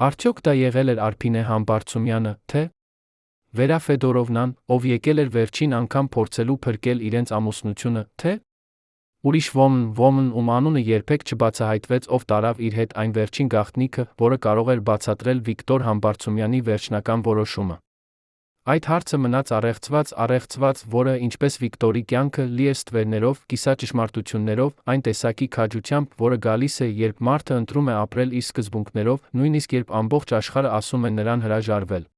Արդյոք դա եղել էր Արփինե Համբարձումյանը, թե Վերա Ֆեդորովնան, ով եկել էր վերջին անգամ փորձելու փրկել իրենց ամուսնությունը, թե ուրիշ ոմն, ում անունը երբեք չբացահայտվեց, ով տարավ իր հետ այն վերջին գաղտնիքը, որը կարող էր բացատրել Վիկտոր Համբարձումյանի վերջնական որոշումը։ Այդ հարցը մնաց առեղծված, որը, ինչպես Վիկտորի կյանքը, լի է ստվերներով, կիսաճշմարտություններով, այն տեսակի քաջությամբ, որը գալիս է, երբ մարդը ընտրում է ապրել իր սկզբունքներով, նույնիսկ երբ ամբողջ աշխարհը ասում է նրան հրաժարվել։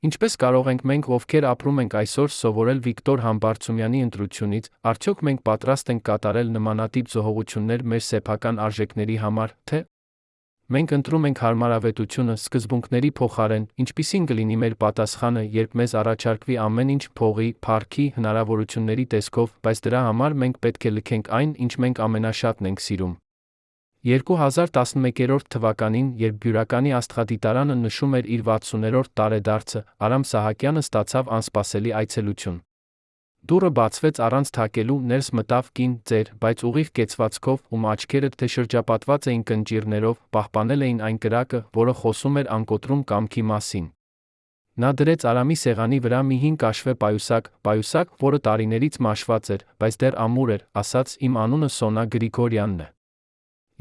Ինչպես կարող ենք մենք, ովքեր ապրում ենք այսօր, սովորել Վիկտոր Համբարձումյանի ընտրությունից, արդյոք մենք պատրաստ ենք կատարել նմանատիպ զոհողություններ մեր սեփական արժեքների համար, թե մենք ընտրում ենք հարմարավետությունը սկզբունքների փոխարեն, ինչպիսին կլինի մեր պատասխանը, երբ մեզ առաջարկվի ամեն ինչ փողի, փառքի, հնարավորությունների տեսքով, բայց դրա համար մենք պետք է լքենք այն, ինչ մենք ամենաշատն ենք սիրում։ 2011 թվականին, երբ Բյուրականի աստղադիտարանը նշում էր իր 60-րդ տարեդարձը, Արամ Սահակյանը ստացավ անսպասելի այցելություն։ Դուռը բացվեց առանց թակելու, ներս մտավ կին, ծեր, բայց ուղիղ կեցվածքով, ում աչքերը թե շրջապատված էին կնճիռներով, պահպանել էին այն կրակը, որը խոսում էր անկոտրում կամքի մասին։ Նա դրեց Արամի սեղանի վրա մի հին կաշվե պայուսակ, որը տարիներից մաշված էր, բայց դեռ ամուր էր, ասաց. «Իմ անունը Սոնա Գրիգորյանն է։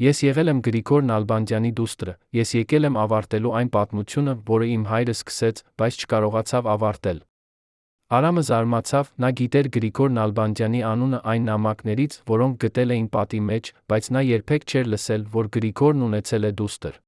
Ես եղել եմ Գրիգոր Նալբանդյանի դուստրը, ես եկել եմ ավարտելու այն պատմությունը, որը իմ հայրը սկսեց, բայց չկարողացավ ավարտել»։ Արամը զարմացավ, նա գիտեր Գրիգոր Նալբանդյանի անունը այն նամակներից, որոնք գտել էին պատի մեջ, բայց նա երբեք չէր լսել, որ Գրիգորն ունեցել է դուստր։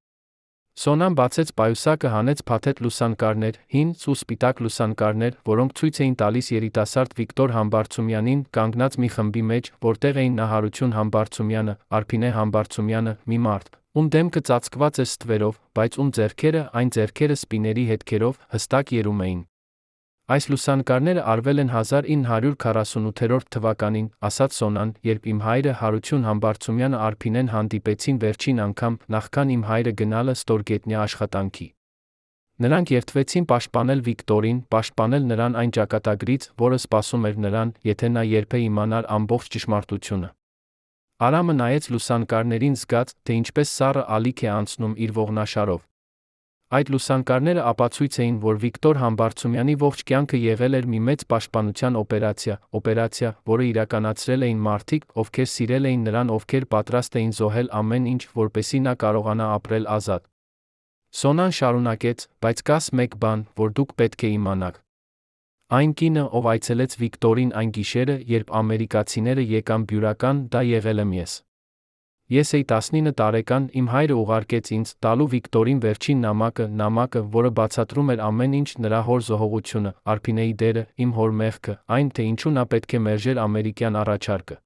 Սոնան բացեց պայուսակը, հանեց փաթեթ լուսանկարներ, հին ու սպիտակ լուսանկարներ, որոնք ցույց էին տալիս երիտասարդ Վիկտոր Համբարձումյանին, կանգնած մի խմբի մեջ, որտեղ էին նա Հարություն Համբարձումյանը, Արփինե Համբարձումյանը, մի մարդ, ում դեմքը ծածկված էր ստվերով, բայց ում ձեռքերը, այն ձեռքերը սպիների հետքերով, հստակ երում էին։ Այս լուսանկարները արվել են 1948 թվականին, ասաց Սոնան, երբ իմ հայրը Հարություն Համբարձումյանը Արփինեն հանդիպեցին վերջին անգամ, նախքան իմ հայրը գնալը ստորգետնյա աշխատանքի։ Նրանք երդվեցին պաշտպանել Վիկտորին, պաշտպանել նրան այն ճակատագրից, որը սպասում էր նրան, եթե նա երբե իմանար ամբողջ ճշմարտությունը։ Արամը նայեց լուսանկարներին զգաց, թե ինչպես սառը ալիք է անցնում իր ողնաշարով։ Այդ լուսանկարները ապացույց էին, որ Վիկտոր Համբարձումյանի ողջ կյանքը եղել էր մի մեծ պաշտպանության օպերացիա, որը իրականացրել էին մարդիկ, ովքեր սիրել էին նրան, ովքեր պատրաստ էին զոհել ամեն ինչ, որպեսզի նա կարողանա ապրել ազատ։ Սոնան շարունակեց, բայց կաս մեկ բան, որ դուք պետք է իմանաք։ Այն կինը, ով այցելեց Վիկտորին այն գիշերը, երբ ամերիկացիները եկան Բյուրական, դա եղել եմ ես։ Ես էի 19 տարեկան, իմ հայրը ուղարկեց ինձ, տալու Վիկտորին վերջին նամակը, որը բացատրում էր ամեն ինչ, նրա հոր զոհողությունը, Արփինեի դերը, իմ հոր մեղքը, այն, թե ինչու նա պետք է մերժեր ամերիկյան առաջարկը։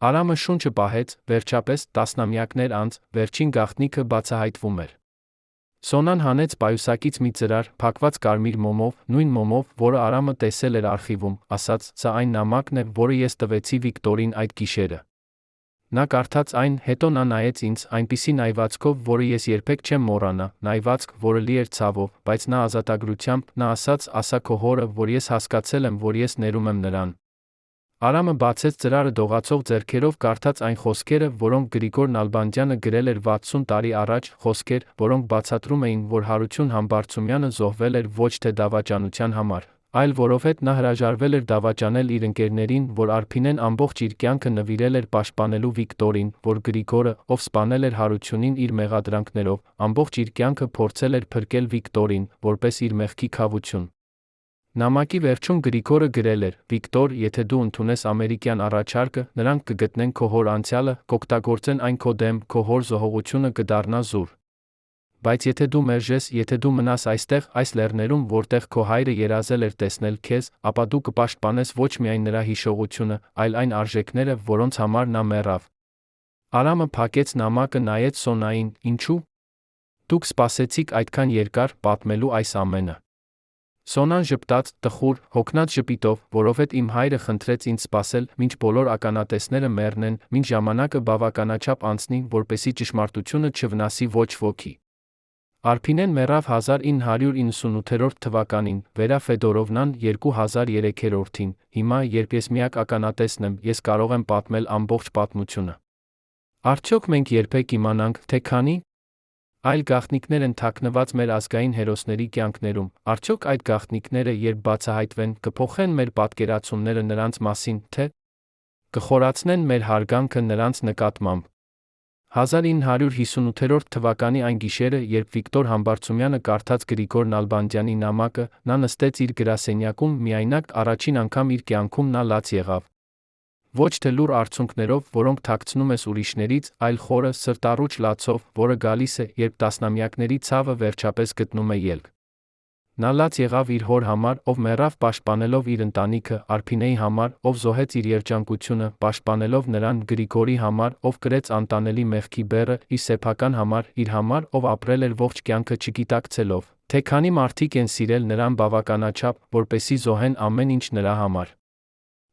Արամը շունչը պահեց, վերջապես, տասնամյակներ անց, վերջին գաղտնիքը բացահայտվում էր։ Սոնան հանեց պայուսակից մի ծրար, փակված կարմիր մոմով, նույն մոմով, որը Արամը տեսել էր արխիվում, ասաց, սա այն նամակն է, որը ես տվեցի Վիկտորին այդ գիշերը։ Նա կարդաց այն, հետո նա նայեց ինձ այնպիսի նայվածքով, որը ես երբեք չեմ մոռանա, նայվածք, որը լի էր ցավով, բայց նա ազատագրությամբ, նա ասաց, ասա քո հորը, որ ես հասկացել եմ, որ ես ներում եմ նրան։ Արամը բացեց ծրարը դողացող ձեռքերով, կարդաց այն խոսքերը, որոնք Գրիգոր Նալբանդյանը գրել էր 60 տարի առաջ, խոսքեր, որոնք բացատրում էին, որ Հարություն Համբարձումյանը զոհվել էր ոչ թե դավաճանության համար, այլ որովհետև նա հրաժարվել էր դավաճանել իր ընկերներին, որ Արփինեն ամբողջ իր կյանքը նվիրել էր պաշտպանելու Վիկտորին, որ Գրիգորը, ով սպանել էր Հարությունին իր մեղադրանքներով, ամբողջ իր կյանքը փորձել էր փրկել Վիկտորին, որպես իր մեղքի քավություն։ Նամակի վերջում Գրիգորը գրել էր. Վիկտոր, եթե դու ընդունես ամերիկյան առաջարկը, նրանք կգտնեն քո հոր անցյալը, կօգտագործեն այն քո դեմ, քո հոր զոհողությունը կդառնա զուր։ Բայց եթե դու մերժես, եթե դու մնաս այստեղ, այս լեռներում, որտեղ քո հայրը երազել էր տեսնել քեզ, ապա դու կպաշտպանես ոչ միայն նրա հիշողությունը, այլ այն արժեքները, որոնց համար նա մեռավ։ Արամը փակեց նամակը, նայեց Սոնային, ինչու՞։ Դուք սպասեցիք այդքան երկար, պատմելու այս ամենը։ Սոնան ժպտաց, տխուր, հոգնած ժպիտով, որովհետև իմ հայրը խնդրեց ինձ սպասել, մինչ բոլոր ականատեսները մեռնեն, մինչ ժամանակը բավականաչափ անցնի, որպեսզի ճշմարտությունը չվնասի ոչ ոքի։ Արփինեն մեռավ 1998 թվականին, Վերա Ֆեդորովնան 2003-ին, հիմա, երբ ես միակ ականատեսն եմ, ես կարող եմ պատմել ամբողջ պատմությունը։ Արդյոք մենք երբեք իմանանք, թե քանի այլ գաղտնիքներ են թաքնված մեր ազգային հերոսների կյանքներում, արդյոք այդ գաղտնիքները, երբ բացահայտվեն, կփոխեն մեր պատկերացումները նրանց մասին, թե կխորացնեն մեր հարգանքը նրանց նկատմամբ։ 1958 թվականի այն գիշերը, երբ Վիկտոր Համբարձումյանը կարդաց Գրիգոր Նալբանդյանի նամակը, նա նստեց իր գրասենյակում միայնակ, առաջին անգամ իր կյանքում նա լաց եղավ։ Ոչ թե լուռ արցունքներով, որոնք թաքցնում ես ուրիշներից, այլ խորը, սրտառուչ լացով, որը գալիս է, երբ տասնամյակների ցավը վերջապես գտնում է ելք։ Նա լաց եղավ իր հոր համար, ով մեռավ պաշտպանելով իր ընտանիքը, Արփինեի համար, ով զոհեց իր երջանկությունը, պաշտպանելով նրան, Գրիգորի համար, ով կրեց անտանելի մեղքի բեռը, իր սեփական համար, իր համար, ով ապրել էր ողջ կյանքը չգիտակցելով, թե քանի մարդիկ են սիրել նրան բավականաչափ, որպեսզի զոհեն ամեն ինչ նրա համար։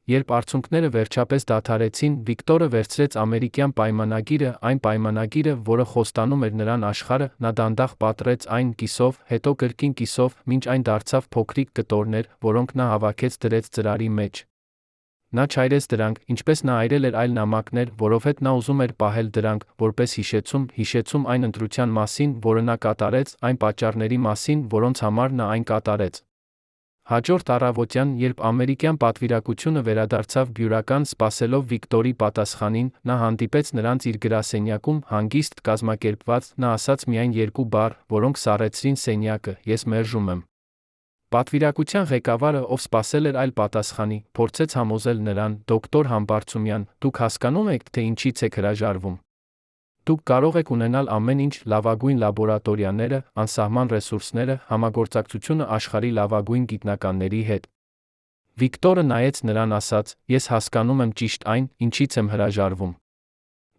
Երբ արցունքները վերջապես դադարեցին, Վիկտորը վերցրեց ամերիկյան պայմանագիրը, այն պայմանագիրը, որը խոստանում էր նրան աշխարհը, նա դանդաղ պատռեց այն կիսով, հետո կրկին կիսով, մինչ այն դարձավ փոքրիկ կտորներ, որոնք նա հավաքեց դրեց ծրարի մեջ։ Նա չայրեց դրանք, ինչպես նա այրել էր այլ նամակներ, որովհետև նա ուզում էր պահել դրանք, որպես հիշեցում այն ընտրության մասին, որը նա կատարեց, այն պատճառների մասին, որոնց համար նա այն կատարեց։ Հաջորդ առավոտյան, երբ ամերիկյան պատվիրակությունը վերադարձավ Բյուրական սպասելով Վիկտորի պատասխանին, նա հանդիպեց նրանց իր գրասենյակում, հանգիստ, կազմակերպված, նա ասաց միայն երկու բառ, որոնք սառեցրին սենյակը՝ ես մերժում եմ։ Պատվիրակության ղեկավարը, ով սպասել էր այլ պատասխանի, փորձեց համոզել նրան, դոկտոր Համբարձումյան, դուք հասկանում եք, թե ինչից եք հրաժարվում։ Դուք կարող եք ունենալ ամեն ինչ, լավագույն լաբորատորիաները, անսահման ռեսուրսները, համագործակցությունը աշխարհի լավագույն գիտնականների հետ։ Վիկտորը նայեց նրան, ասաց. Ես հասկանում եմ ճիշտ այն, ինչից եմ հրաժարվում։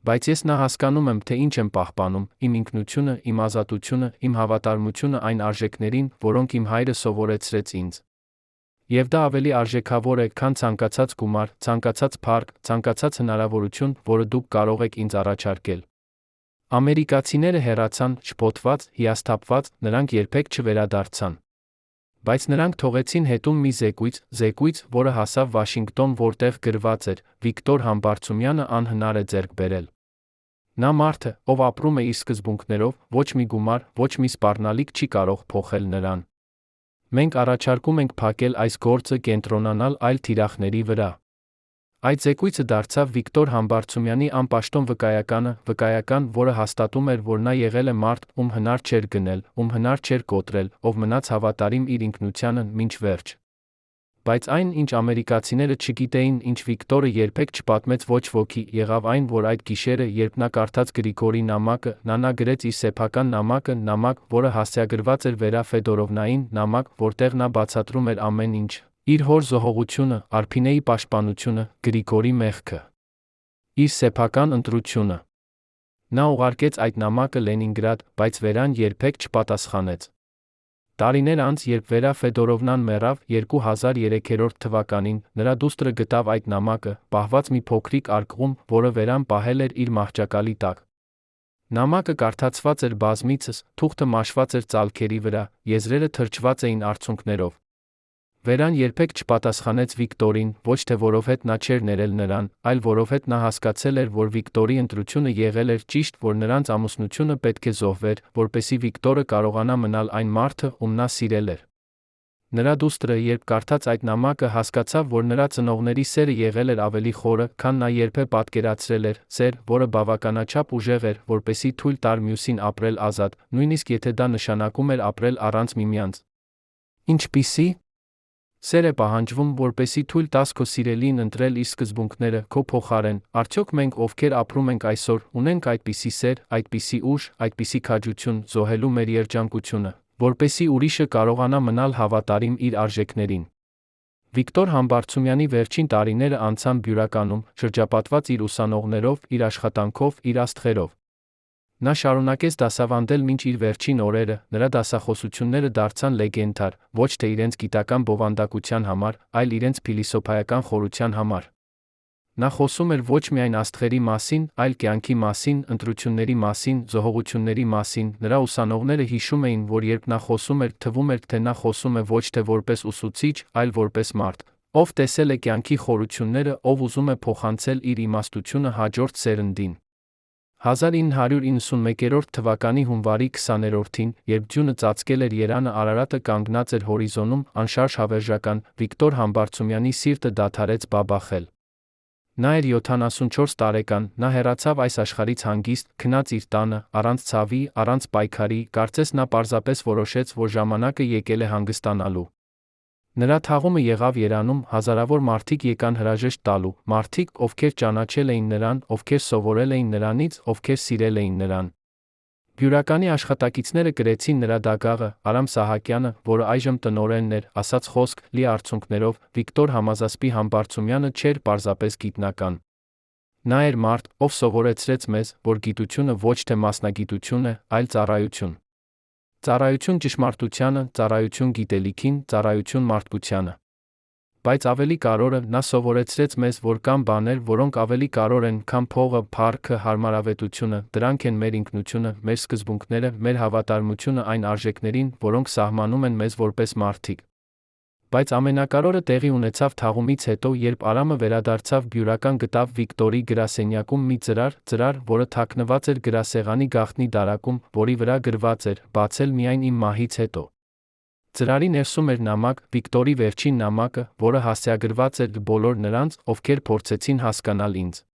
Բայց ես նա հասկանում եմ, թե ինչ եմ պահպանում, իմ ինքնությունը, իմ ազատությունը, իմ հավատարմությունը այն արժեքներին, որոնք իմ հայրը սովորեցրեց ինձ։ Եվ դա ավելի արժեքավոր է, քան ցանկացած գումար, ցանկացած փառք, ցանկացած հնարավորություն, որը դուք կարող եք ինձ առաջարկել։ Ամերիկացիները հեռացան, շփոթված, հիասթափված, նրանք երբեք չվերադարձան։ Բայց նրանք թողեցին հետում մի զեկույց, որը հասավ Վաշինգտոն, որտեղ գրված էր. Վիկտոր Համբարձումյանը անհնար է ձեռք բերել։ Նա մարդը, ով ապրում է իր սկզբունքներով, ոչ մի գումար, ոչ մի սպառնալիք չի կարող փոխել նրան։ Մենք առաջարկում ենք փակել այս գործը, կենտրոնանալ այլ թիրախների վրա։ Այդ զեկույցը դարձավ Վիկտոր Համբարձումյանի անպաշտոն վկայական, որը հաստատում էր, որ նա եղել է մարդ, ում հնար չէր գնել, ում հնար չէր կոտրել, ով մնաց հավատարիմ իր ինքնությանը մինչ վերջ։ Բայց այն, ինչ ամերիկացիները չգիտեին, ինչ Վիկտորը երբեք չպատմեց ոչ ոքի, եղավ այն, որ այդ գիշերը, երբ նա կարդաց Գրիգորի նամակը, նա գրեց իր սեփական նամակ, որը հասցեագրված էր Վերա Ֆեդորովնային, նամակ, որտեղ նա բացատրում էր ամեն ինչ. իր հոր զոհողությունը, Արփինեի պաշտպանությունը, Գրիգորի մեղքը, իր սեփական ընտրությունը։ Նա ուղարկեց այդ նամակը Լենինգրադ, բայց Վերան երբեք չպատասխանեց։ Տարիներ անց, երբ Վերա Ֆեդորովնան մեռավ 2003 թվականին, նրա դուստրը գտավ այդ նամակը, պահված մի փոքրիկ արկղում, որը Վերան պահել էր իր մահճակալի տակ։ Նամակը կարդացված էր բազմիցս, թուղթը մաշված էր ծալքերի վրա, եզրերը թրջված էին արցունքներով։ Վերան երբեք չպատասխանեց Վիկտորին, ոչ թե որովհետև նա չէր ներել նրան, այլ որովհետև նա հասկացել էր, որ Վիկտորի ընտրությունը եղել էր ճիշտ, որ նրանց ամուսնությունը պետք է զոհվեր, որպեսզի Վիկտորը կարողանա մնալ այն մարդը, ում նա սիրել էր։ Նրա դուստրը, երբ կարդաց այդ նամակը, հասկացավ, որ նրա ծնողների սերը եղել էր ավելի խորը, քան նա երբեք պատկերացրել էր, սեր, որը բավականաչափ ուժեղ էր, որպեսզի թույլ տար մյուսին ապրել ազատ, նույնիսկ եթե դա նշանակում էր ապրել առանց միմյանց։ Ինչպիսի սեր է պահանջվում, որպեսզի թույլ տաս քո սիրելիին ընտրել իր սկզբունքները քո փոխարեն, արդյոք մենք, ովքեր ապրում ենք այսօր, ունենք այդպիսի սեր, այդպիսի ուժ, այդպիսի քաջություն, զոհելու մեր երջանկությունը, որպեսզի ուրիշը կարողանա մնալ հավատարիմ իր արժեքներին։ Վիկտոր Համբարձումյանի վերջին տարիները անցան Բյուրականում, շրջապատված իր ուսանողներով, իր աշխատանքով, իր աստղերով։ Նա շարունակեց դասավանդել մինչ իր վերջին օրերը, նրա դասախոսությունները դարձան լեգենդար, ոչ թե իրենց գիտական բովանդակության համար, այլ իրենց փիլիսոփայական խորության համար։ Նա խոսում էր ոչ միայն աստղերի մասին, այլ կյանքի մասին, ընտրությունների մասին, զոհողությունների մասին։ Նրա ուսանողները հիշում էին, որ երբ նա խոսում էր, թվում էր, թե նա խոսում է ոչ թե որպես ուսուցիչ, այլ որպես մարդ, ով տեսել է կյանքի խորությունները, ով ուզում է փոխանցել իր իմաստությունը հաջորդ սերնդին։ 1991 թվականի հունվարի 20-ին, երբ ձյունը ծածկել էր Երանը, Արարատը կանգնած էր հորիզոնում, անշարժ հավերժական, Վիկտոր Համբարձումյանի սիրտը դադարեց բաբախել։ Նա էր 74 տարեկան, նա հեռացավ այս աշխարհից հանգիստ, քնած իր տանը, առանց ցավի, առանց պայքարի, կարծես նա պարզապես որոշեց, որ ժամանակը եկել է հանգստանալու։ Նրա թաղումը եղավ Երանում, հազարավոր մարդիկ եկան հրաժեշտ տալու, մարդիկ, ովքեր ճանաչել էին նրան, ովքեր սովորել էին նրանից, ովքեր սիրել էին նրան։ Բյուրականի աշխատակիցները գրեցին նրա դագաղը, Արամ Սահակյանը, որը այժմ տնօրենն էր, ասաց խոսք, լի արցունքներով, Վիկտոր Համազասպի Համբարձումյանը չէր պարզապես գիտնական։ Նա էր մարդ, ով սովորեցրեց մեզ, որ գիտությունը ոչ թե մասնագիտություն է, այլ ծառայություն։ Ծառայություն ճշմարտությանը, ծառայություն գիտելիքին, ծառայություն մարդկությանը։ Բայց ավելի կարևորը, նա սովորեցրեց մեզ, որ կան բաներ, որոնք ավելի կարևոր են, քան փողը, փառքը, հարմարավետությունը, դրանք են մեր ինքնությունը, մեր սկզբունքները, մեր հավատարմությունը այն արժեքներին, որոնք սահմանում են մեզ որպես մարդիկ։ Բայց ամենակարևորը տեղի ունեցավ թաղումից հետո, երբ Արամը վերադարձավ Բյուրական, գտավ Վիկտորի գրասենյակում մի ծրար, որը թաքնված էր գրասեղանի գաղտնի դարակում, որի վրա գրված էր. «Բացել միայն իմ մահից հետո»։ Ծրարի ներսում էր նամակ, Վիկտորի վերջին նամակը, որը հասցեագրված էր բոլոր նրանց, ովքեր փորձեցին հասկանալ ինձ։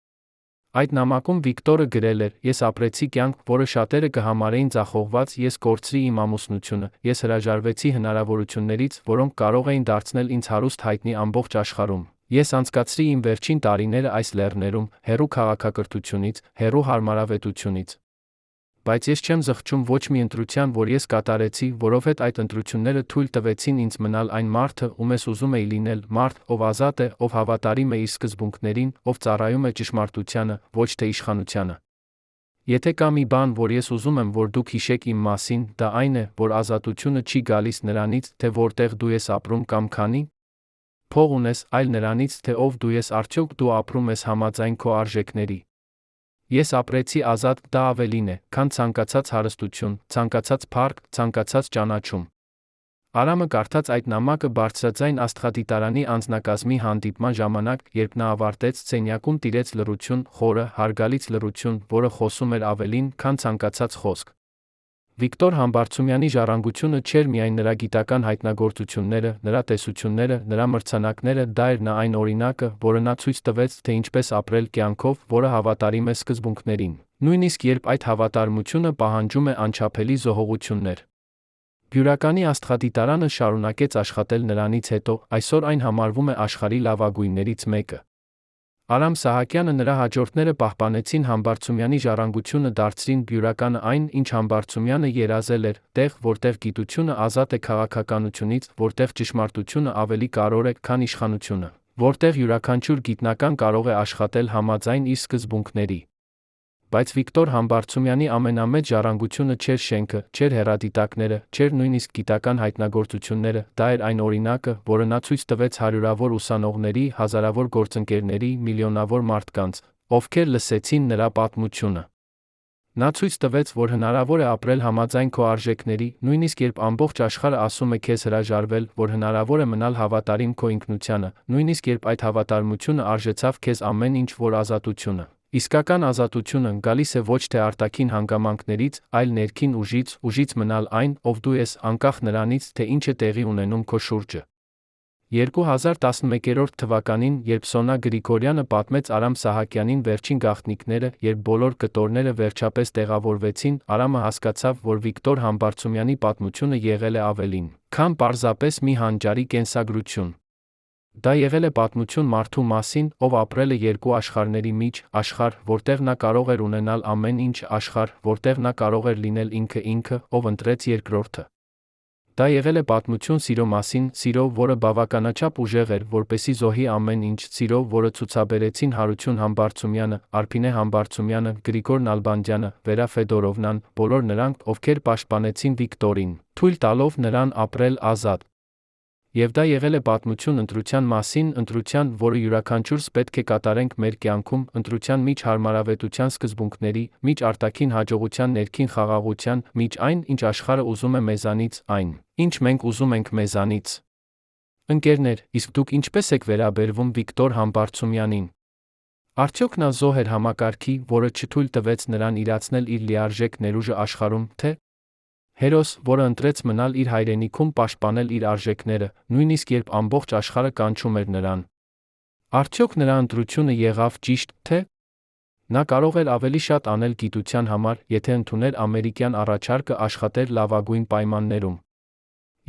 Այդ նամակում Վիկտորը գրել էր. «Ես ապրեցի կյանք, որը շատերը կհամարեին ձախողված, ես կորցրի իմ ամուսնությունը, ես հրաժարվեցի հնարավորություններից, որոնք կարող էին դարձնել ինձ հարուստ հայտնի ամբողջ աշխարհում, ես անցկացրի իմ վերջին տարիները այս լեռներում, հեռու քաղաքակրթությունից, հեռու հարմարավետությունից։ Բայց ես չեմ զղջում ոչ մի ընտրության, որ ես կատարեցի, որովհետև այդ ընտրությունները թույլ տվեցին ինձ մնալ այն մարդը, ում ես ուզում էի լինել, մարդ, ով ազատ է, ով հավատարիմ է իր սկզբունքներին, ով ծառայում է ճշմարտությանը, ոչ թե իշխանությանը։ Եթե կա մի բան, որ ես ուզում եմ, որ դուք հիշեք իմ մասին, դա այն է, որ ազատությունը չի գալիս նրանից, թե որտեղ դու ես ապրում կամ քանի փող ունես, այլ նրանից, թե ով դու ես, արդյոք դու ապրում ես համաձայն քո արժեքների։ Ես ապրեցի ազատ, դա ավելին է, քան ցանկացած հարստություն, ցանկացած փառք, ցանկացած ճանաչում։ Արամը կարդաց այդ նամակը բարձրաձայն աստղադիտարանի անձնակազմի հանդիպման ժամանակ, երբ նա ավարտեց, սենյակում տիրեց լռություն, խորը, հարգալից լռություն, որը խոսում էր ավելին, քան ցանկացած խոսք։ Վիկտոր Համբարձումյանի ժառանգությունը չէր միայն նրա գիտական հայտնագործությունները, նրա տեսությունները, նրա մրցանակները, դա էր նա այն օրինակը, որը նա ցույց տվեց, թե ինչպես ապրել կյանքով, որը հավատարիմ է սկզբունքներին, նույնիսկ երբ այդ հավատարմությունը պահանջում է անչափելի զոհողություններ։ Բյուրականի աստղադիտարանը շարունակեց աշխատել նրանից հետո, այսօր այն համարվում է աշխարհի լավագույններից մեկը։ Արամ Սահակյանը նրա հաջորդները պահպանեցին Համբարձումյանի ժառանգությունը, դարձրին Բյուրականը այն, ինչ Համբարձումյանը երազել էր, տեղ, որտեղ գիտությունը ազատ է քաղաքականությունից, որտեղ ճշմարտությունը ավելի կարևոր է, քան իշխանությունը, որտեղ յուրաքանչյուր գիտնական կարող է աշխատել համաձայն իր սկզբունքների։ Բայց Վիկտոր Համբարձումյանի ամենամեծ ժառանգությունը չէր շենքը, չէր հեռադիտակները, չէր նույնիսկ գիտական հայտնագործությունները, դա էր այն օրինակը, որը նա ցույց տվեց հարյուրավոր ուսանողների, հազարավոր գործընկերների, միլիոնավոր մարդկանց, ովքեր լսեցին նրա պատմությունը։ Նա ցույց տվեց, որ հնարավոր է ապրել համաձայն քո արժեքների, նույնիսկ երբ ամբողջ աշխարհը ասում է քեզ հրաժարվել, որ հնարավոր է մնալ հավատարիմ քո ինքնությանը, նույնիսկ երբ այդ հավատարմությունը արժեցավ քեզ ամեն ինչ, որ ազատությունը։ Իսկական ազատությունը գալիս է ոչ թե արտաքին հանգամանքներից, այլ ներքին ուժից մնալ այն, ով դու ես, անկախ նրանից, թե ինչ է տեղի ունենում քո շուրջը։ 2011 թվականին, երբ Սոնա Գրիգորյանը պատմեց Արամ Սահակյանին վերջին գաղտնիքները, երբ բոլոր կտորները վերջապես տեղավորվեցին, Արամը հասկացավ, որ Վիկտոր Համբարձումյանի պատմությունը եղել է ավելին, քան պարզապես մի հանճարի կենսագրություն։ Դա եղել է պատմություն մարդու մասին, ով ապրել է երկու աշխարհների մեջ, աշխարհ, որտեղ նա կարող էր ունենալ ամեն ինչ, աշխարհ, որտեղ նա կարող էր լինել ինքը, ով ընտրեց երկրորդը։ Դա եղել է պատմություն սիրո մասին, սիրո, որը բավականաչափ ուժեղ էր, որպեսզի զոհի ամեն ինչ, սիրո, որը ցուցաբերեցին Հարություն Համբարձումյանը, Արփինե Համբարձումյանը, Գրիգոր Նալբանդյանը, Վերա Ֆեդորովնան, բոլոր նրանք, ովքեր պաշտպանեցին Վիկտորին, թույլ տալով նրան ապրել ազատ։ Եվ դա եղել է պատմություն ընտրության մասին, ընտրության, որը յուրաքանչյուրս պետք է կատարենք մեր կյանքում, ընտրության միջ հարմարավետության սկզբունքների, միջ արտաքին հաջողության ներքին խաղաղության, միջ այն, ինչ աշխարհը ուզում է մեզանից, այն, ինչ մենք ուզում ենք մեզանից։ Ընկերներ, իսկ դուք ինչպես եք վերաբերվում Վիկտոր Համբարձումյանին։ Արդյոք նա զոհ էր համակարգի, որը չթույլ տվեց նրան իրացնել իր լիարժեք ներուժը աշխարհում, թե հերոս, որը ընտրեց մնալ իր հայրենիքում, պաշտպանել իր արժեքները, նույնիսկ երբ ամբողջ աշխարհը կանչում էր նրան։ Արդյոք նրա ընտրությունը եղավ ճիշտ, թե նա կարող էր ավելի շատ անել գիտության համար, եթե ընդուներ ամերիկյան առաջարկը աշխատել լավագույն պայմաններում։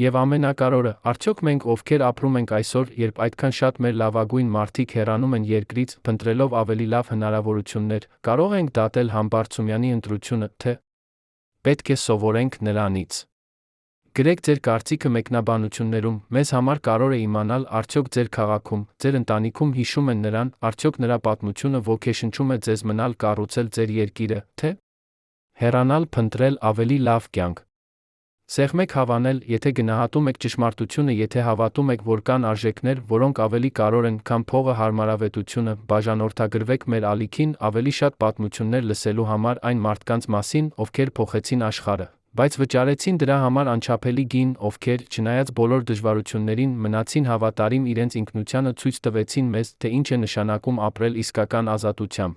Եվ ամենակարևորը, արդյոք մենք, ովքեր ապրում ենք այսօր, երբ այդքան շատ մեր լավագույն մարդիկ հեռանում են երկրից, փնտրելով ավելի լավ հնարավորություններ, կարող ենք դատել Համբարձումյանի ընտրությունը, թե պետք է սովորենք նրանից։ Գրեք ձեր կարծիքը մեկնաբանություններում, մեզ համար կարևոր է իմանալ, արդյոք ձեր քաղաքում, ձեր ընտանիքում հիշում են նրան, արդյոք նրա պատմությունը ոգեշնչում է ձեզ մնալ կառուցել ձեր երկիրը, թե հեռանալ, փնտրել ավելի լավ կյանք։ Սեղմեք հավանել, եթե գնահատում եք ճշմարտությունը, եթե հավատում եք, որ կան արժեքներ, որոնք ավելի կարևոր են, քան փողը, հարմարավետությունը, բաժանորդագրվեք մեր ալիքին ավելի շատ պատմություններ լսելու համար այն մարդկանց մասին, ովքեր փոխեցին աշխարհը, բայց վճարեցին դրա համար անչափելի գին, ովքեր, չնայած բոլոր դժվարություններին, մնացին հավատարիմ իրենց ինքնությանը, ցույց տվեցին մեզ, թե ինչ է նշանակում ապրել իսկական ազատությամբ։